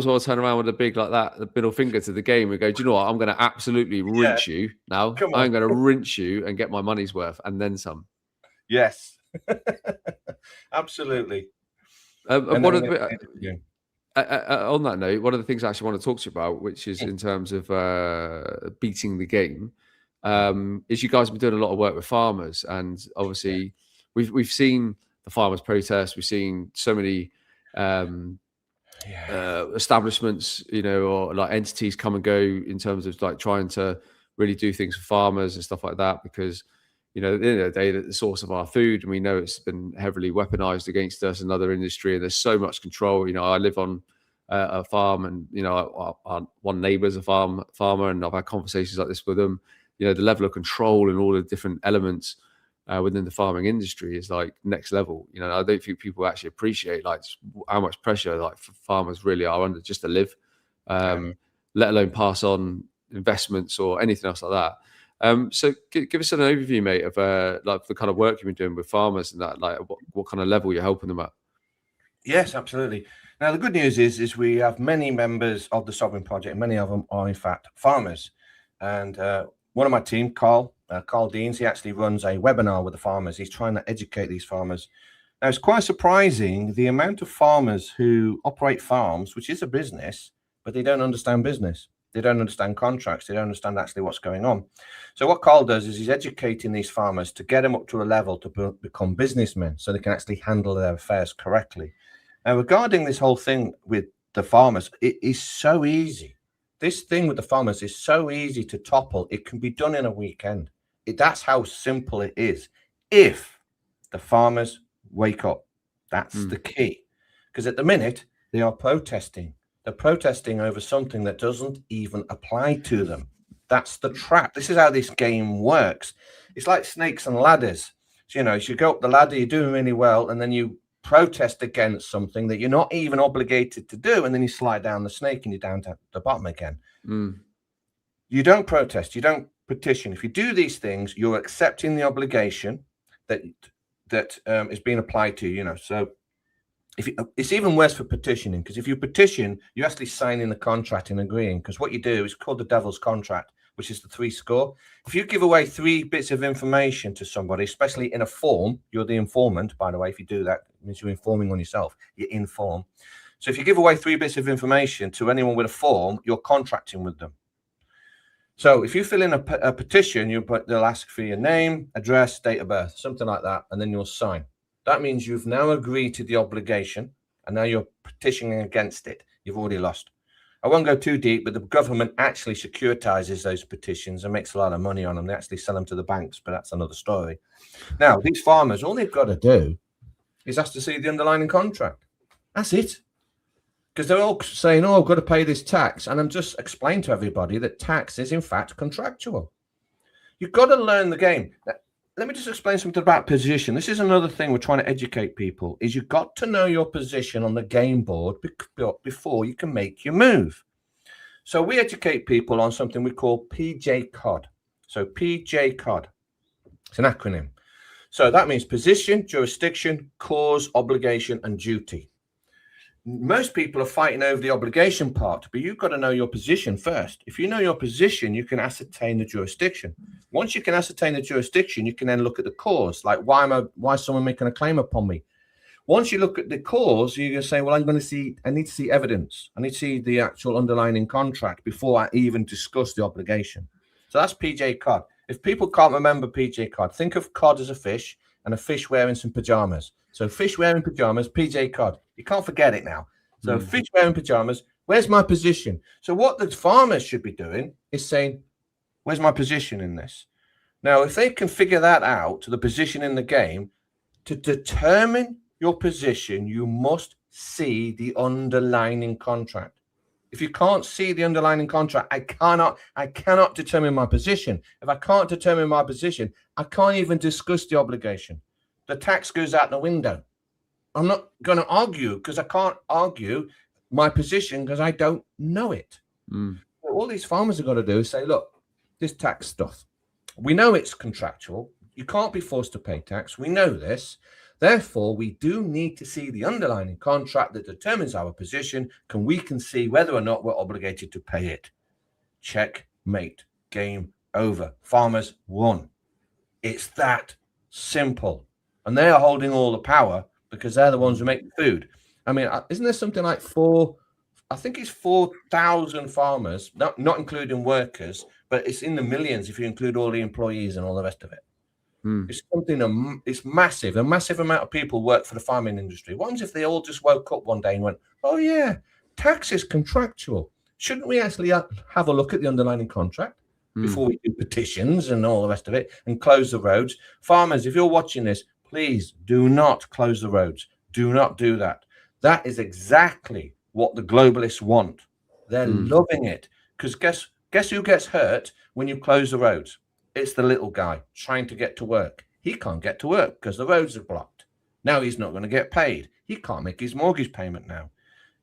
well turn around with a big like that, the middle finger to the game and go, do you know what? I'm going to absolutely rinse you now. I'm going to rinse you and get my money's worth and then some. Yes, absolutely. On that note, one of the things I actually want to talk to you about, which is in terms of beating the game, is you guys have been doing a lot of work with farmers, and obviously we've seen the farmers' protests. We've seen so many establishments, or like entities come and go in terms of like trying to really do things for farmers and stuff like that, because at the end of the day, the source of our food, and we know it's been heavily weaponized against us and other industry, and there's so much control. I live on a farm, and our one neighbour's a farmer, and I've had conversations like this with them. The level of control and all the different elements within the farming industry is like next level. I don't think people actually appreciate like how much pressure like farmers really are under just to live, let alone pass on investments or anything else like that. So give us an overview, mate, of like the kind of work you've been doing with farmers and that, like what kind of level you're helping them at. Yes, absolutely. Now the good news is we have many members of the Sovereign Project. Many of them are in fact farmers, and one of my team, Carl Deans, he actually runs a webinar with the farmers. He's trying to educate these farmers. Now, it's quite surprising the amount of farmers who operate farms, which is a business, but they don't understand business. They don't understand contracts. They don't understand actually what's going on. So what Carl does is he's educating these farmers to get them up to a level to become businessmen so they can actually handle their affairs correctly. Now, regarding this whole thing with the farmers, it is so easy. This thing with the farmers is so easy to topple. It can be done in a weekend. That's how simple it is. If the farmers wake up, that's the key. Because at the minute, they are protesting. They're protesting over something that doesn't even apply to them. That's the trap. This is how this game works. It's like snakes and ladders. So, as you go up the ladder, you're doing really well, and then you protest against something that you're not even obligated to do, and then you slide down the snake and you're down to the bottom again. You don't protest, you don't petition. If you do these things, you're accepting the obligation that is being applied to you. So it's even worse for petitioning, because if you petition, you're actually signing the contract and agreeing, because what you do is called the devil's contract, which is the 3 score. If you give away 3 bits of information to somebody, especially in a form, you're the informant, by the way. If you do that, it means you're informing on yourself. You inform. So if you give away 3 bits of information to anyone with a form, you're contracting with them. So if you fill in a petition, they'll ask for your name, address, date of birth, something like that, and then you'll sign. That means you've now agreed to the obligation, and now you're petitioning against it. You've already lost. I won't go too deep, but the government actually securitizes those petitions and makes a lot of money on them. They actually sell them to the banks, but that's another story. Now, these farmers, all they've got to do is ask to see the underlying contract. That's it. Because they're all saying, oh, I've got to pay this tax. And I'm just explaining to everybody that tax is, in fact, contractual. You've got to learn the game. Now, let me just explain something about position. This is another thing we're trying to educate people, is you've got to know your position on the game board before you can make your move. So we educate people on something we call PJCOD. So PJCOD, it's an acronym. So that means position, jurisdiction, cause, obligation, and duty. Most people are fighting over the obligation part, but you've got to know your position first. If you know your position, you can ascertain the jurisdiction. Once you can ascertain the jurisdiction, you can then look at the cause, like why is someone making a claim upon me? Once you look at the cause, you're going to say, well, I need to see evidence. I need to see the actual underlying contract before I even discuss the obligation. So that's PJ cod. If people can't remember PJ cod, think of cod as a fish and a fish wearing some pajamas. So fish wearing pajamas, PJ cod. You can't forget it now. So fish wearing pajamas, where's my position? So what the farmers should be doing is saying, where's my position in this? Now, if they can figure that out, the position in the game, to determine your position, you must see the underlying contract. If you can't see the underlying contract, I cannot determine my position. If I can't determine my position, I can't even discuss the obligation. The tax goes out the window. I'm not going to argue because I can't argue my position because I don't know it. What all these farmers have got to do is say, look, this tax stuff, we know it's contractual. You can't be forced to pay tax. We know this. Therefore, we do need to see the underlying contract that determines our position. We can see whether or not we're obligated to pay it. Checkmate. Game over. Farmers won. It's that simple. And they are holding all the power because they're the ones who make the food. I mean, isn't there something like 4,000 farmers, not including workers, but it's in the millions if you include all the employees and all the rest of it. It's something, it's massive. A massive amount of people work for the farming industry. What if they all just woke up one day and went, oh yeah, tax is contractual. Shouldn't we actually have a look at the underlying contract before we do petitions and all the rest of it and close the roads? Farmers, if you're watching this, please do not close the roads. Do not do that. That is exactly what the globalists want. They're loving it. Because guess who gets hurt when you close the roads? It's the little guy trying to get to work. He can't get to work because the roads are blocked. Now he's not going to get paid. He can't make his mortgage payment now.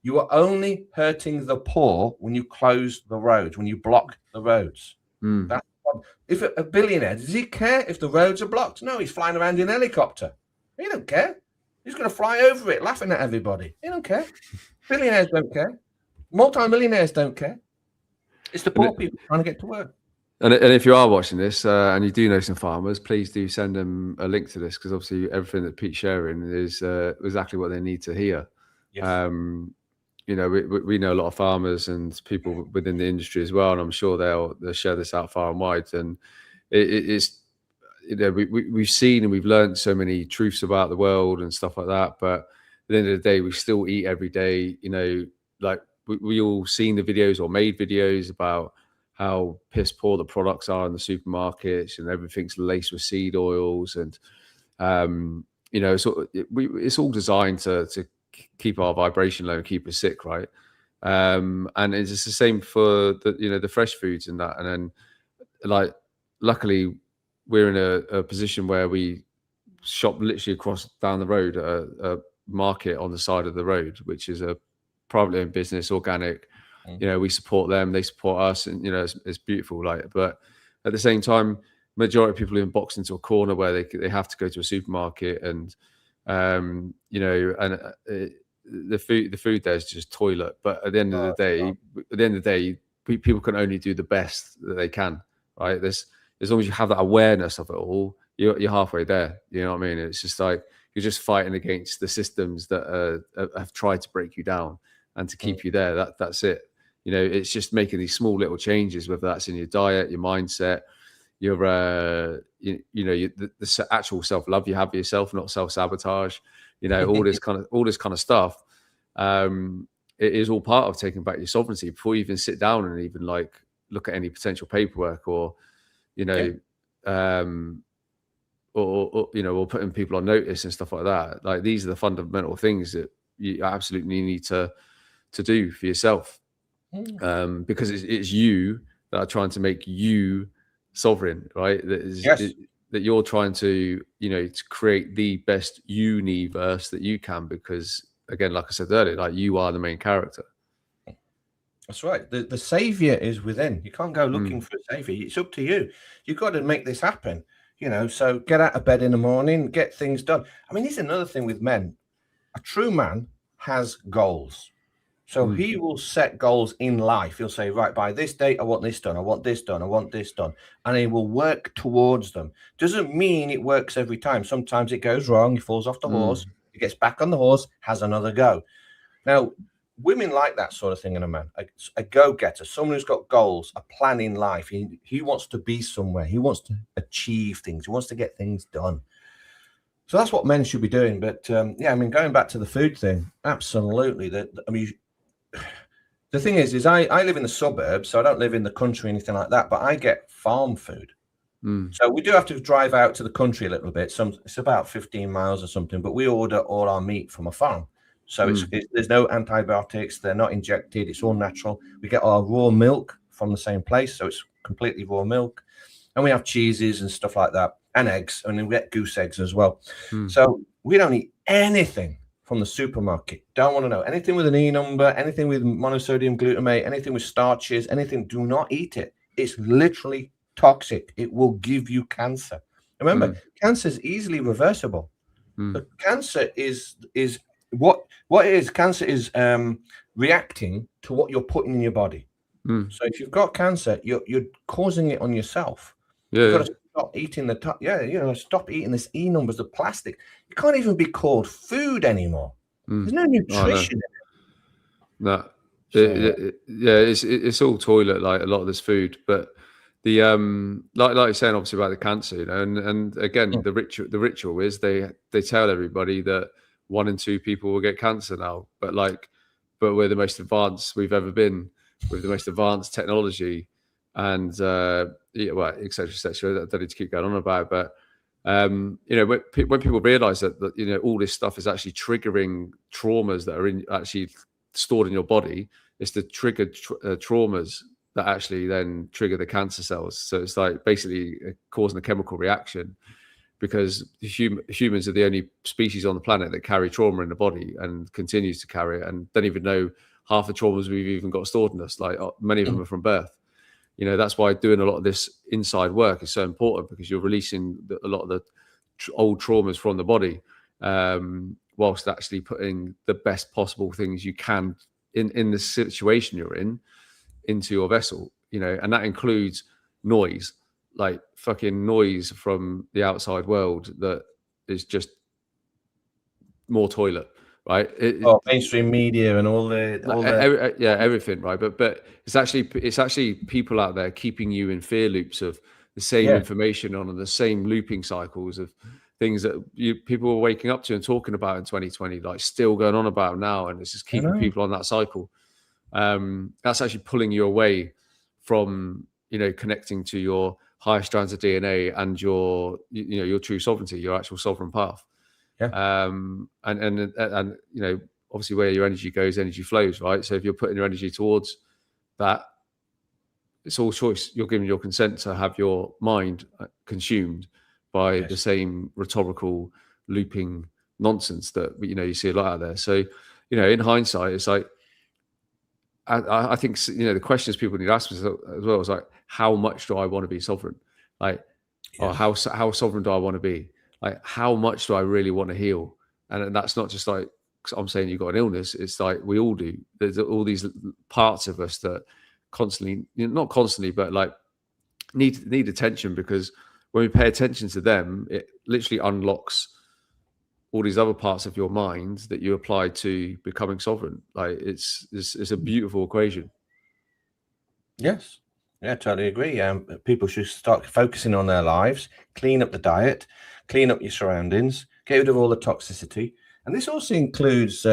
You are only hurting the poor when you close the roads, when you block the roads. That's, if a billionaire, does he care if the roads are blocked? No, he's flying around in a helicopter. He don't care. He's going to fly over it, laughing at everybody. He don't care. Billionaires don't care. Multi-millionaires don't care. It's the poor people trying to get to work. And if you are watching this and you do know some farmers, please do send them a link to this, because obviously everything that Pete's sharing is exactly what they need to hear. Yes. We know a lot of farmers and people within the industry as well, and I'm sure they'll share this out far and wide. And it's we've seen and we've learned so many truths about the world and stuff like that, but the end of the day, we still eat every day. You know, like we all seen the videos or made videos about how piss poor the products are in the supermarkets, and everything's laced with seed oils, and you know, it's all designed to keep our vibration low and keep us sick, right? And it's just the same for the, you know, the fresh foods and that. And then, like, luckily, we're in a position where we shop literally across down the road at a market on the side of the road, which is a privately owned business, organic. You know, we support them, they support us, and you know, it's beautiful. Like, but at the same time, majority of people are boxed into a corner where they have to go to a supermarket, and you know, and the food there is just toilet. But at the end of the day, people can only do the best that they can, right? There's, as long as you have that awareness of it all, you're halfway there. You know what I mean? It's just like you're just fighting against the systems that have tried to break you down and to keep you there. That's it. You know, it's just making these small little changes, whether that's in your diet, your mindset, your the actual self-love you have for yourself, not self-sabotage. You know, all this kind of stuff. It is all part of taking back your sovereignty before you even sit down and even like look at any potential paperwork, or you know, or you know, or putting people on notice and stuff like that. Like, these are the fundamental things that you absolutely need to do for yourself, because it's you that are trying to make you sovereign, right? That you're trying to, you know, to create the best universe that you can, because again, like I said earlier, like, you are the main character. That's right. The savior is within. You can't go looking for a savior. It's up to you. You've got to make this happen. You know, so get out of bed in the morning, get things done. I mean, here's another thing with men. A true man has goals. So he will set goals in life. He'll say, right, by this date, I want this done. I want this done. I want this done. And he will work towards them. Doesn't mean it works every time. Sometimes it goes wrong. He falls off the horse. He gets back on the horse, has another go. Now, women like that sort of thing in a man, a go-getter, someone who's got goals, a plan in life. He wants to be somewhere. He wants to achieve things. He wants to get things done. So that's what men should be doing. But yeah, I mean, going back to the food thing, absolutely. I mean, the thing is I live in the suburbs, so I don't live in the country or anything like that, but I get farm food. So we do have to drive out to the country a little bit. It's about 15 miles or something, but we order all our meat from a farm. So there's no antibiotics. They're not injected. It's all natural. We get our raw milk from the same place, so it's completely raw milk. And we have cheeses and stuff like that, and eggs, and then we get goose eggs as well. So we don't eat anything from the supermarket. Don't want to know anything with an E number, anything with monosodium glutamate, anything with starches, anything. Do not eat it. It's literally toxic. It will give you cancer. Remember, cancer is easily reversible. But cancer is what it is. Cancer is reacting to what you're putting in your body. So if you've got cancer, you're causing it on yourself. You've got to stop eating stop eating this E numbers, the plastic. It can't even be called food anymore. There's no nutrition in it. It's all toilet, like a lot of this food. But the like you're saying, obviously, about the cancer, you know, and again, the ritual is they tell everybody that 1 in 2 people will get cancer now, but we're the most advanced we've ever been, with the most advanced technology, and et cetera. I don't need to keep going on about it, but you know, when people realize that you know, all this stuff is actually triggering traumas that are actually stored in your body, it's the triggered traumas that actually then trigger the cancer cells. So it's like basically causing a chemical reaction, because humans are the only species on the planet that carry trauma in the body and continues to carry it, and don't even know half the traumas we've even got stored in us. Like, many of them are from birth. You know, that's why doing a lot of this inside work is so important, because you're releasing a lot of the old traumas from the body, whilst actually putting the best possible things you can in the situation you're in into your vessel. You know, and that includes noise, like fucking noise from the outside world that is just more toilet, right? Mainstream media and all the everything, right? But it's actually people out there keeping you in fear loops of the same information on, and the same looping cycles of things that people were waking up to and talking about in 2020, like still going on about now, and it's just keeping people on that cycle. That's actually pulling you away from, connecting to your higher strands of DNA and your true sovereignty, your actual sovereign path. Yeah. And obviously where your energy goes, energy flows, right? So if you're putting your energy towards that, it's all choice. You're giving your consent to have your mind consumed by the same rhetorical looping nonsense that you see a lot out there. So in hindsight, it's like I think the questions people need to ask themselves as well is like, how much do I want to be sovereign? Like, or how sovereign do I want to be? Like, how much do I really want to heal? And that's not just like I'm saying you've got an illness. It's like we all do. There's all these parts of us that constantly, not constantly, but like need attention, because when we pay attention to them, it literally unlocks all these other parts of your mind that you apply to becoming sovereign. Like it's a beautiful equation. Yes. Yeah, totally agree. People should start focusing on their lives, clean up the diet, clean up your surroundings, get rid of all the toxicity. And this also includes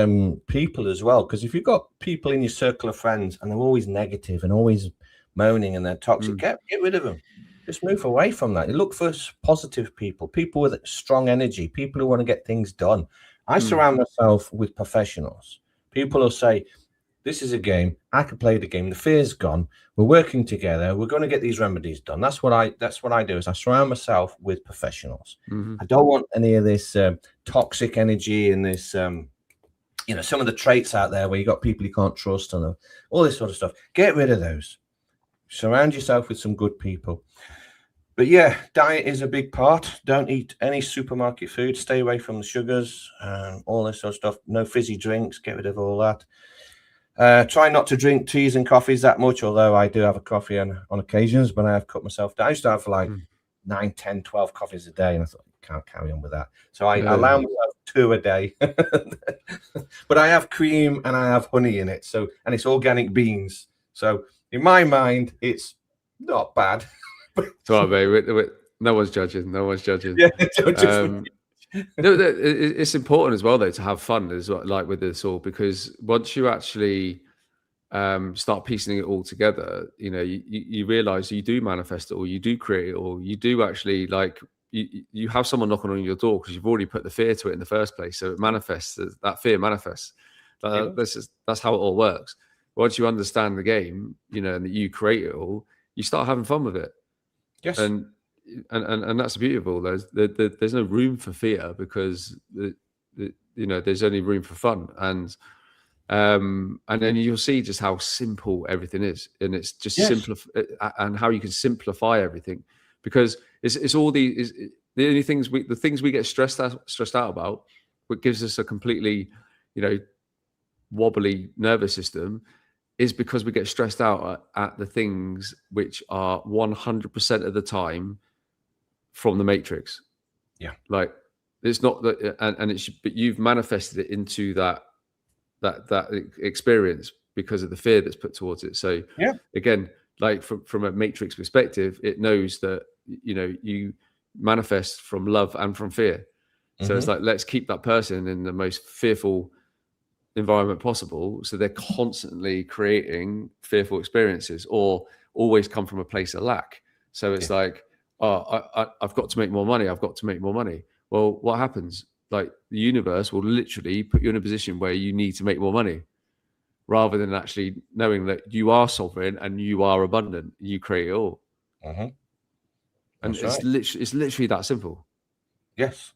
people as well, because if you've got people in your circle of friends and they're always negative and always moaning and they're toxic, get rid of them. Just move away from that. You look for positive people with strong energy, people who want to get things done. I surround myself with professionals. People will say, this is a game. I can play the game. The fear's gone. We're working together. We're going to get these remedies done. That's what I do. Is I surround myself with professionals. I don't want any of this toxic energy and this, some of the traits out there where you got people you can't trust and all this sort of stuff. Get rid of those. Surround yourself with some good people. But yeah, diet is a big part. Don't eat any supermarket food. Stay away from the sugars and all this sort of stuff. No fizzy drinks. Get rid of all that. Try not to drink teas and coffees that much, although I do have a coffee on occasions, but I have cut myself down. I used to have like 9, 10, 12 coffees a day, and I thought, can't carry on with that. So I allow myself 2 a day. But I have cream and I have honey in it, and it's organic beans. So in my mind, it's not bad. It's all right, mate. No one's judging. No one's judging. Yeah, don't judge me. It's important as well, though, to have fun as well, like with this all, because once you actually start piecing it all together, you realize you do manifest it, or you do create it, or you do actually like you have someone knocking on your door because you've already put the fear to it in the first place. So it manifests. That fear manifests. That's how it all works. Once you understand the game, and that you create it all, you start having fun with it. Yes. And that's beautiful. There's no room for fear, because there's only room for fun, and then you'll see just how simple everything is, and it's just and how you can simplify everything, because it's all the only things the things we get stressed out about, what gives us a completely wobbly nervous system, is because we get stressed out at the things which are 100% of the time from the matrix. Yeah. Like it's not that, and it's, but you've manifested it into that experience because of the fear that's put towards it. So again, like from a matrix perspective, it knows that, you manifest from love and from fear. So it's like, let's keep that person in the most fearful environment possible, so they're constantly creating fearful experiences, or always come from a place of lack. So it's like, I've got to make more money. I've got to make more money. Well, what happens? Like the universe will literally put you in a position where you need to make more money, rather than actually knowing that you are sovereign and you are abundant. You create it all. And it's literally that simple. Yes.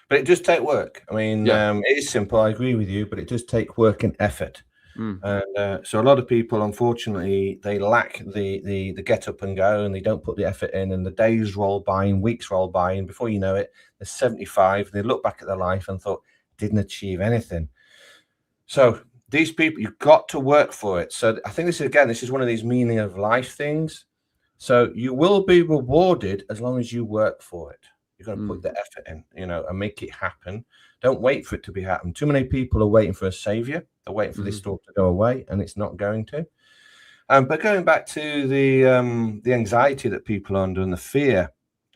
But it does take work. I mean, it is simple. I agree with you, but it does take work and effort. And so a lot of people, unfortunately, they lack the get up and go, and they don't put the effort in, and the days roll by and weeks roll by, and before you know it, they're 75. They look back at their life and thought, didn't achieve anything. So these people, you've got to work for it. So I think this is one of these meaning of life things. So you will be rewarded as long as you work for it. You're going to put the effort in, and make it happen. Don't wait for it to be happen. Too many people are waiting for a savior. They're waiting for this storm to go away, and it's not going to. But going back to the anxiety that people are under and the fear,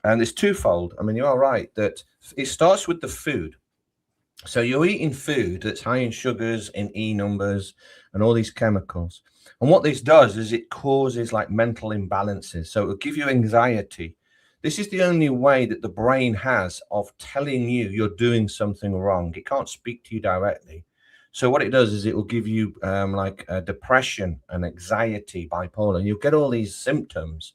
And it's twofold. I mean, you are right that it starts with the food. So you're eating food that's high in sugars, in E numbers, and all these chemicals. And what this does is it causes like mental imbalances. So it will give you anxiety. This is the only way that the brain has of telling you you're doing something wrong. It can't speak to you directly. So what it does is it will give you depression and anxiety, bipolar. You'll get all these symptoms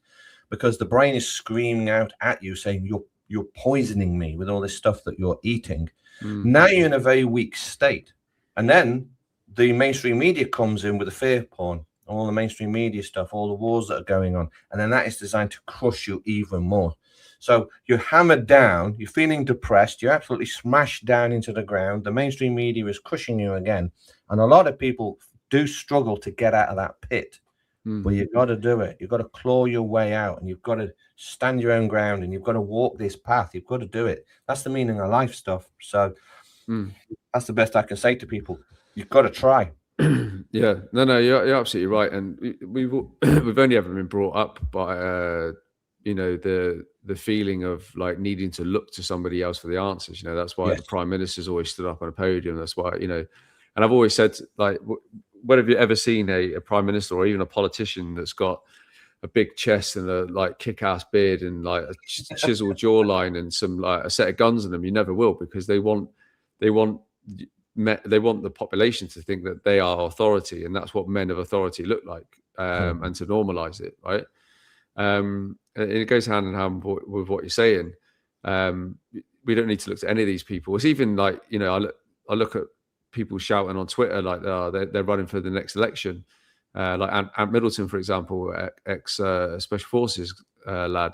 because the brain is screaming out at you saying you're poisoning me with all this stuff that you're eating. Now you're in a very weak state. And then the mainstream media comes in with the fear porn, all the mainstream media stuff, all the wars that are going on. And then that is designed to crush you even more. So you're hammered down, you're feeling depressed, you're absolutely smashed down into the ground. The mainstream media is crushing you again. And a lot of people do struggle to get out of that pit. But you've got to do it. You've got to claw your way out, and you've got to stand your own ground, and you've got to walk this path. You've got to do it. That's the meaning of life stuff. So that's the best I can say to people. You've got to try. Yeah, no, you're absolutely right. And we've only ever been brought up by the feeling of like needing to look to somebody else for the answers. That's why the prime minister's always stood up on a podium. That's why and I've always said, like, when have you ever seen a prime minister or even a politician that's got a big chest and a like kick-ass beard and like a chiseled jawline and some like a set of guns in them? You never will, because they want the population to think that they are authority, and that's what men of authority look like, and to normalize it, right? And it goes hand in hand with what you're saying. We don't need to look to any of these people. It's even like, I look at people shouting on Twitter like they're running for the next election, like Ant Middleton, for example, ex Special Forces lad.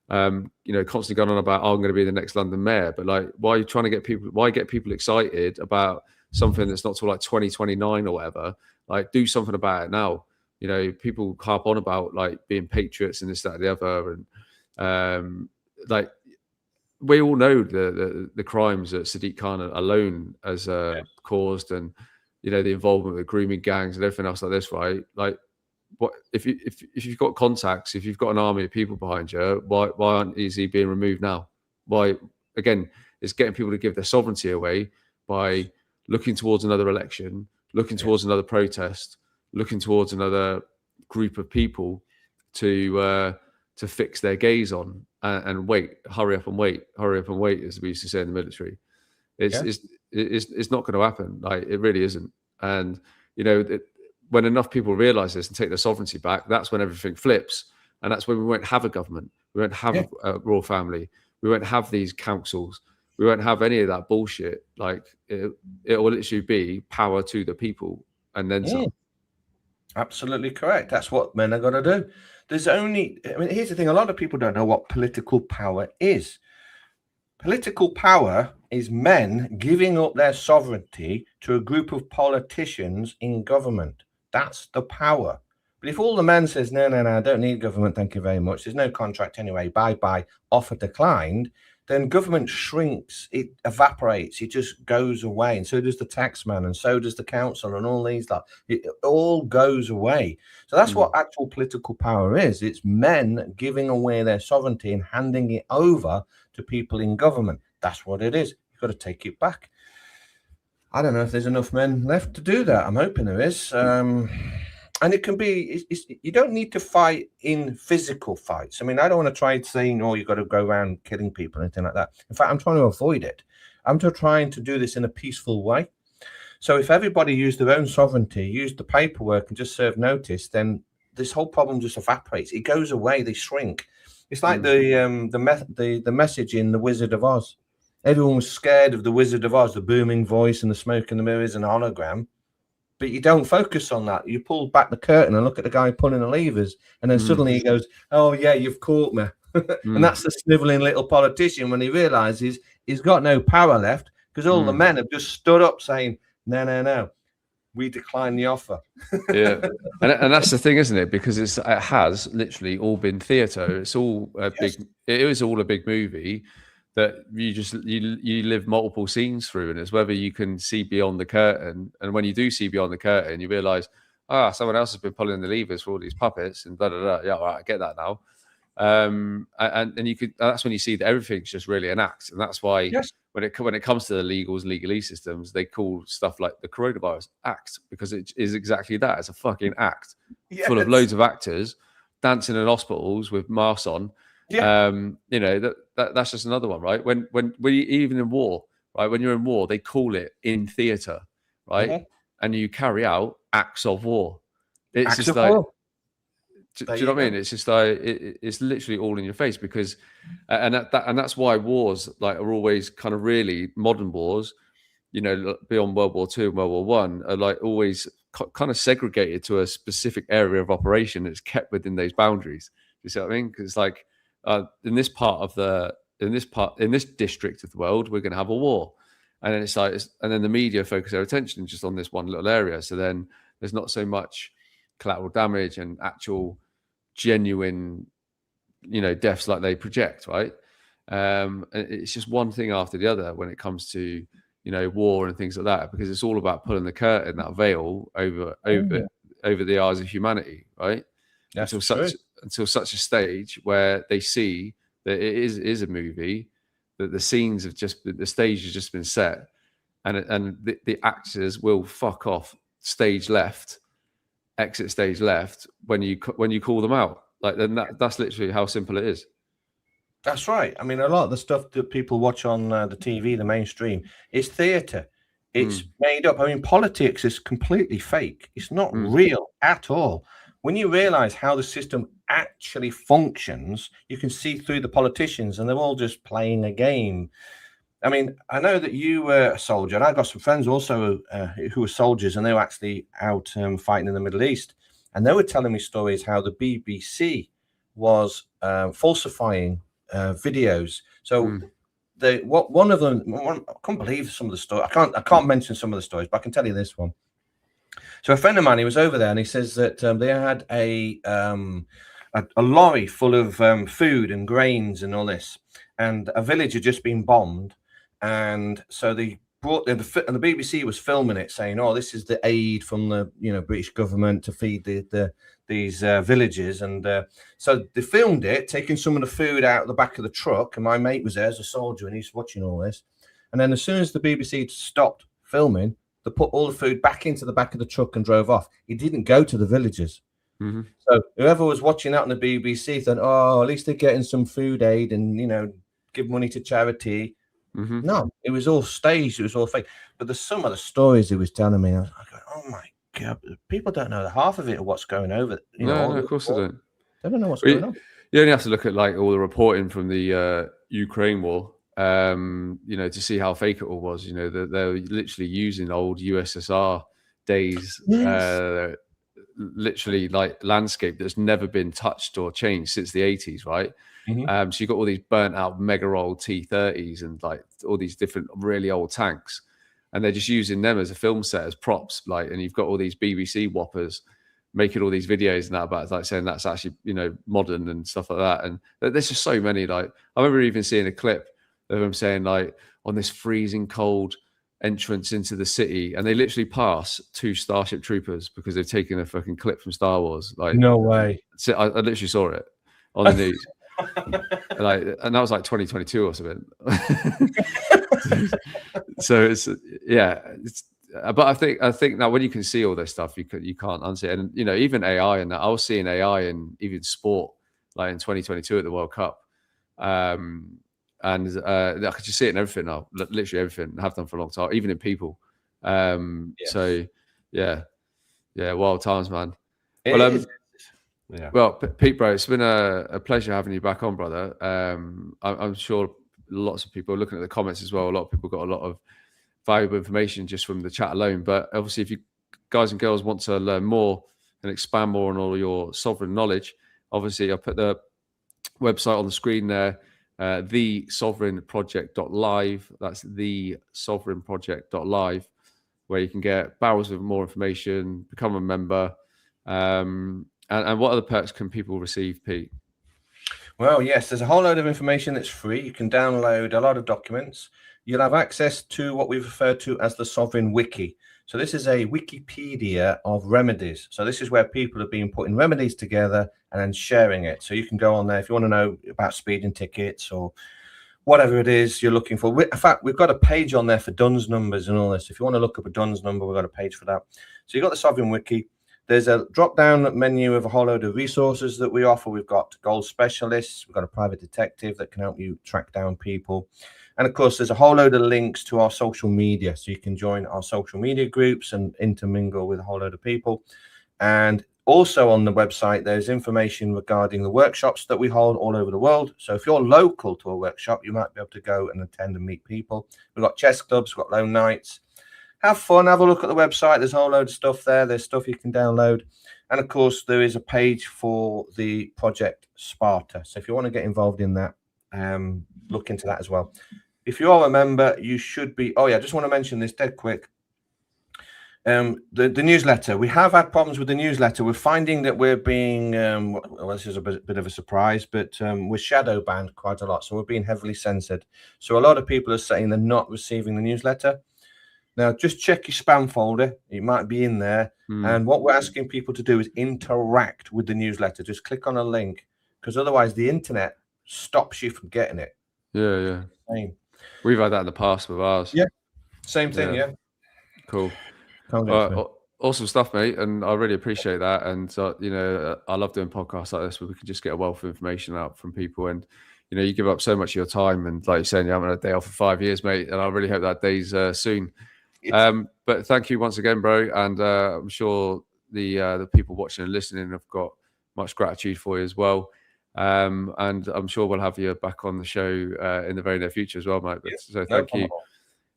Constantly going on about, I'm going to be the next London mayor. But like, why are you trying to get people? Why get people excited about something that's not till like 2029 or whatever? Like, do something about it now. People harp on about like being patriots and this, that, and the other, and like we all know the crimes that Sadiq Khan alone has caused, and the involvement with grooming gangs and everything else like this, right? Like, what if you've got contacts, if you've got an army of people behind you, why aren't he being removed now? Why, again, it's getting people to give their sovereignty away by looking towards another election, looking towards another protest, looking towards another group of people to fix their gaze on, and wait, hurry up and wait, as we used to say in the military. It's not going to happen. Like, it really isn't. And when enough people realize this and take their sovereignty back, that's when everything flips. And that's when we won't have a government. We won't have a royal family. We won't have these councils. We won't have any of that bullshit. Like, it will literally be power to the people and then some. Absolutely correct. That's what men are going to do. Here's the thing. A lot of people don't know what political power is. Political power is men giving up their sovereignty to a group of politicians in government. That's the power. But if all the men says, no, I don't need government, thank you very much, there's no contract anyway, bye, offer declined, then government shrinks, it evaporates, it just goes away. And so does the taxman, and so does the council, and all these, it all goes away. So that's what actual political power is. It's men giving away their sovereignty and handing it over to people in government. That's what it is. You've got to take it back. I don't know if there's enough men left to do that. I'm hoping there is. And it can be, you don't need to fight in physical fights. I mean, I don't want to try saying, oh, you've got to go around killing people or anything like that. In fact, I'm trying to avoid it. I'm trying to do this in a peaceful way. So if everybody used their own sovereignty, used the paperwork and just served notice, then this whole problem just evaporates. It goes away. They shrink. It's like the message in The Wizard of Oz. Everyone was scared of the Wizard of Oz, the booming voice and the smoke and the mirrors and the hologram. But you don't focus on that. You pull back the curtain and look at the guy pulling the levers, and then suddenly he goes, "Oh yeah, you've caught me." And that's the sniveling little politician when he realizes he's got no power left, because all the men have just stood up saying, "No, we decline the offer." Yeah, and that's the thing, isn't it? Because it has literally all been theatre. It's all big. It is all a big movie that you live multiple scenes through, and it's whether you can see beyond the curtain. And when you do see beyond the curtain, you realize, someone else has been pulling the levers for all these puppets and blah blah blah. Yeah, all right, I get that now. And you could, that's when you see that everything's just really an act, and that's why Yes. when it comes to the legals and legalese systems, they call stuff like the coronavirus act, because it is exactly that. It's a fucking act full of Yes. loads of actors dancing in hospitals with masks on. Yeah. You know, that's just another one, right? When you, even in war, right? When you're in war, they call it in theatre, right? Mhm. And you carry out acts of war. It's Acts just of like, war. do There you know you what I go. mean? It's just like it's literally all in your face, because, and that's why wars like are always kind of really modern wars, you know, beyond World War II and World War One, are like always kind of segregated to a specific area of operation that's kept within those boundaries. You see what I mean? Because like in this part of the in this district of the world, we're going to have a war, and then it's like, and then the media focus their attention just on this one little area. So then there's not so much collateral damage and actual genuine, you know, deaths like they project, right? And it's just one thing after the other when it comes to, you know, war and things like that, because it's all about pulling the curtain, that veil Mm. over the eyes of humanity, right? That's Until true. such a stage where they see that it is a movie, that the scenes have just the stage has just been set, and the actors will fuck off stage left, exit stage left when you call them out. Like, then that's literally how simple it is. That's right. I mean, a lot of the stuff that people watch on the TV, the mainstream, is theatre. It's Mm, made up. I mean, politics is completely fake. It's not mm, real at all. When you realize how the system actually functions, you can see through the politicians, and they're all just playing a game. I mean, I know that you were a soldier, and I got some friends also who were soldiers, and they were actually out fighting in the Middle East. And they were telling me stories how the BBC was falsifying videos. So mm, one of them, I can't believe some of the story. I can't mention some of the stories, but I can tell you this one. So a friend of mine, he was over there, and he says that they had a lorry full of food and grains and all this, and a village had just been bombed, and so they brought and the BBC was filming it, saying, "Oh, this is the aid from the British government to feed these villages," and so they filmed it, taking some of the food out of the back of the truck, and my mate was there as a soldier, and he's watching all this, and then as soon as the BBC stopped filming, they put all the food back into the back of the truck and drove off. He didn't go to the villages. mm-hmm, So whoever was watching that on the BBC thought, "Oh, at least they're getting some food aid and give money to charity." mm-hmm. No, it was all staged. It was all fake. But there's some of the stories he was telling me. I was like, "Oh my god, people don't know the half of it or what's going over. No, no, of course I don't. They don't know what's Well, going on." you only have to look at like all the reporting from the Ukraine war, you know, to see how fake it all was. You know, that they're literally using old USSR days, Yes. literally like landscape that's never been touched or changed since the 80s, right? Mhm. So you've got all these burnt out mega old T-30s and like all these different really old tanks, and they're just using them as a film set as props. Like, and you've got all these BBC whoppers making all these videos and that about like saying that's actually, you know, modern and stuff like that. And there's just so many. Like, I remember even seeing a clip of them saying like on this freezing cold entrance into the city, and they literally pass two Starship Troopers because they've taken a fucking clip from Star Wars. Like, No way. so I literally saw it on the news. Like, and that was like 2022 or something. So it's, yeah, it's, but I think now when you can see all this stuff, you can't unsee it. And you know, even AI and that, I was seeing AI in even sport, like in 2022 at the World Cup, and I could just see it in everything now, literally everything. I have done for a long time, even in people. Yes. So yeah, yeah, wild times, man. It Well, is. Yeah. well, Pete, bro, it's been a pleasure having you back on, brother. I'm sure lots of people are looking at the comments as well. A lot of people got a lot of valuable information just from the chat alone. But obviously, if you guys and girls want to learn more and expand more on all your sovereign knowledge, obviously, I'll put the website on the screen there, thesovereignproject.live. That's thesovereignproject.live, where you can get barrels of more information, become a member. And what other perks can people receive, Pete? Well, yes, there's a whole load of information that's free. You can download a lot of documents. You'll have access to what we've referred to as the Sovereign Wiki. So this is a Wikipedia of remedies. So this is where people have been putting remedies together and then sharing it. So you can go on there if you want to know about speeding tickets or whatever it is you're looking for. In fact, we've got a page on there for DUNS numbers and all this. If you want to look up a DUNS number, we've got a page for that. So you've got the Sovereign Wiki. There's a drop-down menu of a whole load of resources that we offer. We've got gold specialists. We've got a private detective that can help you track down people. And of course, there's a whole load of links to our social media. So you can join our social media groups and intermingle with a whole load of people. And also on the website, there's information regarding the workshops that we hold all over the world. So if you're local to a workshop, you might be able to go and attend and meet people. We've got chess clubs, we've got lone nights. Have fun, have a look at the website. There's a whole load of stuff there. There's stuff you can download. And of course, there is a page for the project Sparta. So if you want to get involved in that, look into that as well. If you all remember, you should be, oh yeah, I just want to mention this dead quick. The newsletter, we have had problems with the newsletter. We're finding that we're being, well, this is a bit of a surprise, but we're shadow banned quite a lot. So we're being heavily censored. So a lot of people are saying they're not receiving the newsletter. Now, just check your spam folder. It might be in there. And what we're asking people to do is interact with the newsletter. Just click on a link, because otherwise the internet stops you from getting it. Yeah. We've had that in the past with ours. Yeah, same thing. Yeah. Cool. Awesome stuff, mate. And I really appreciate that. And, I love doing podcasts like this where we can just get a wealth of information out from people. And, you give up so much of your time. And like you're saying, you haven't had a day off for 5 years, mate. And I really hope that day's soon. But thank you once again, bro. And I'm sure the people watching and listening have got much gratitude for you as well. And I'm sure we'll have you back on the show in the very near future as well, mate. So thank you.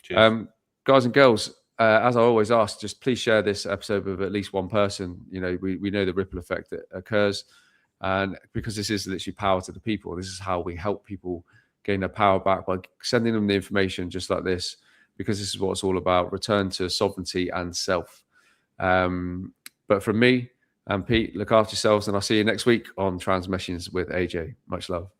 Cheers. Guys and girls, as I always ask, just please share this episode with at least one person. We know the ripple effect that occurs. And because this is literally power to the people, this is how we help people gain their power back by sending them the information just like this, because this is what it's all about: return to sovereignty and self. But from me and Pete, look after yourselves, and I'll see you next week on Transmissions with AJ. Much love.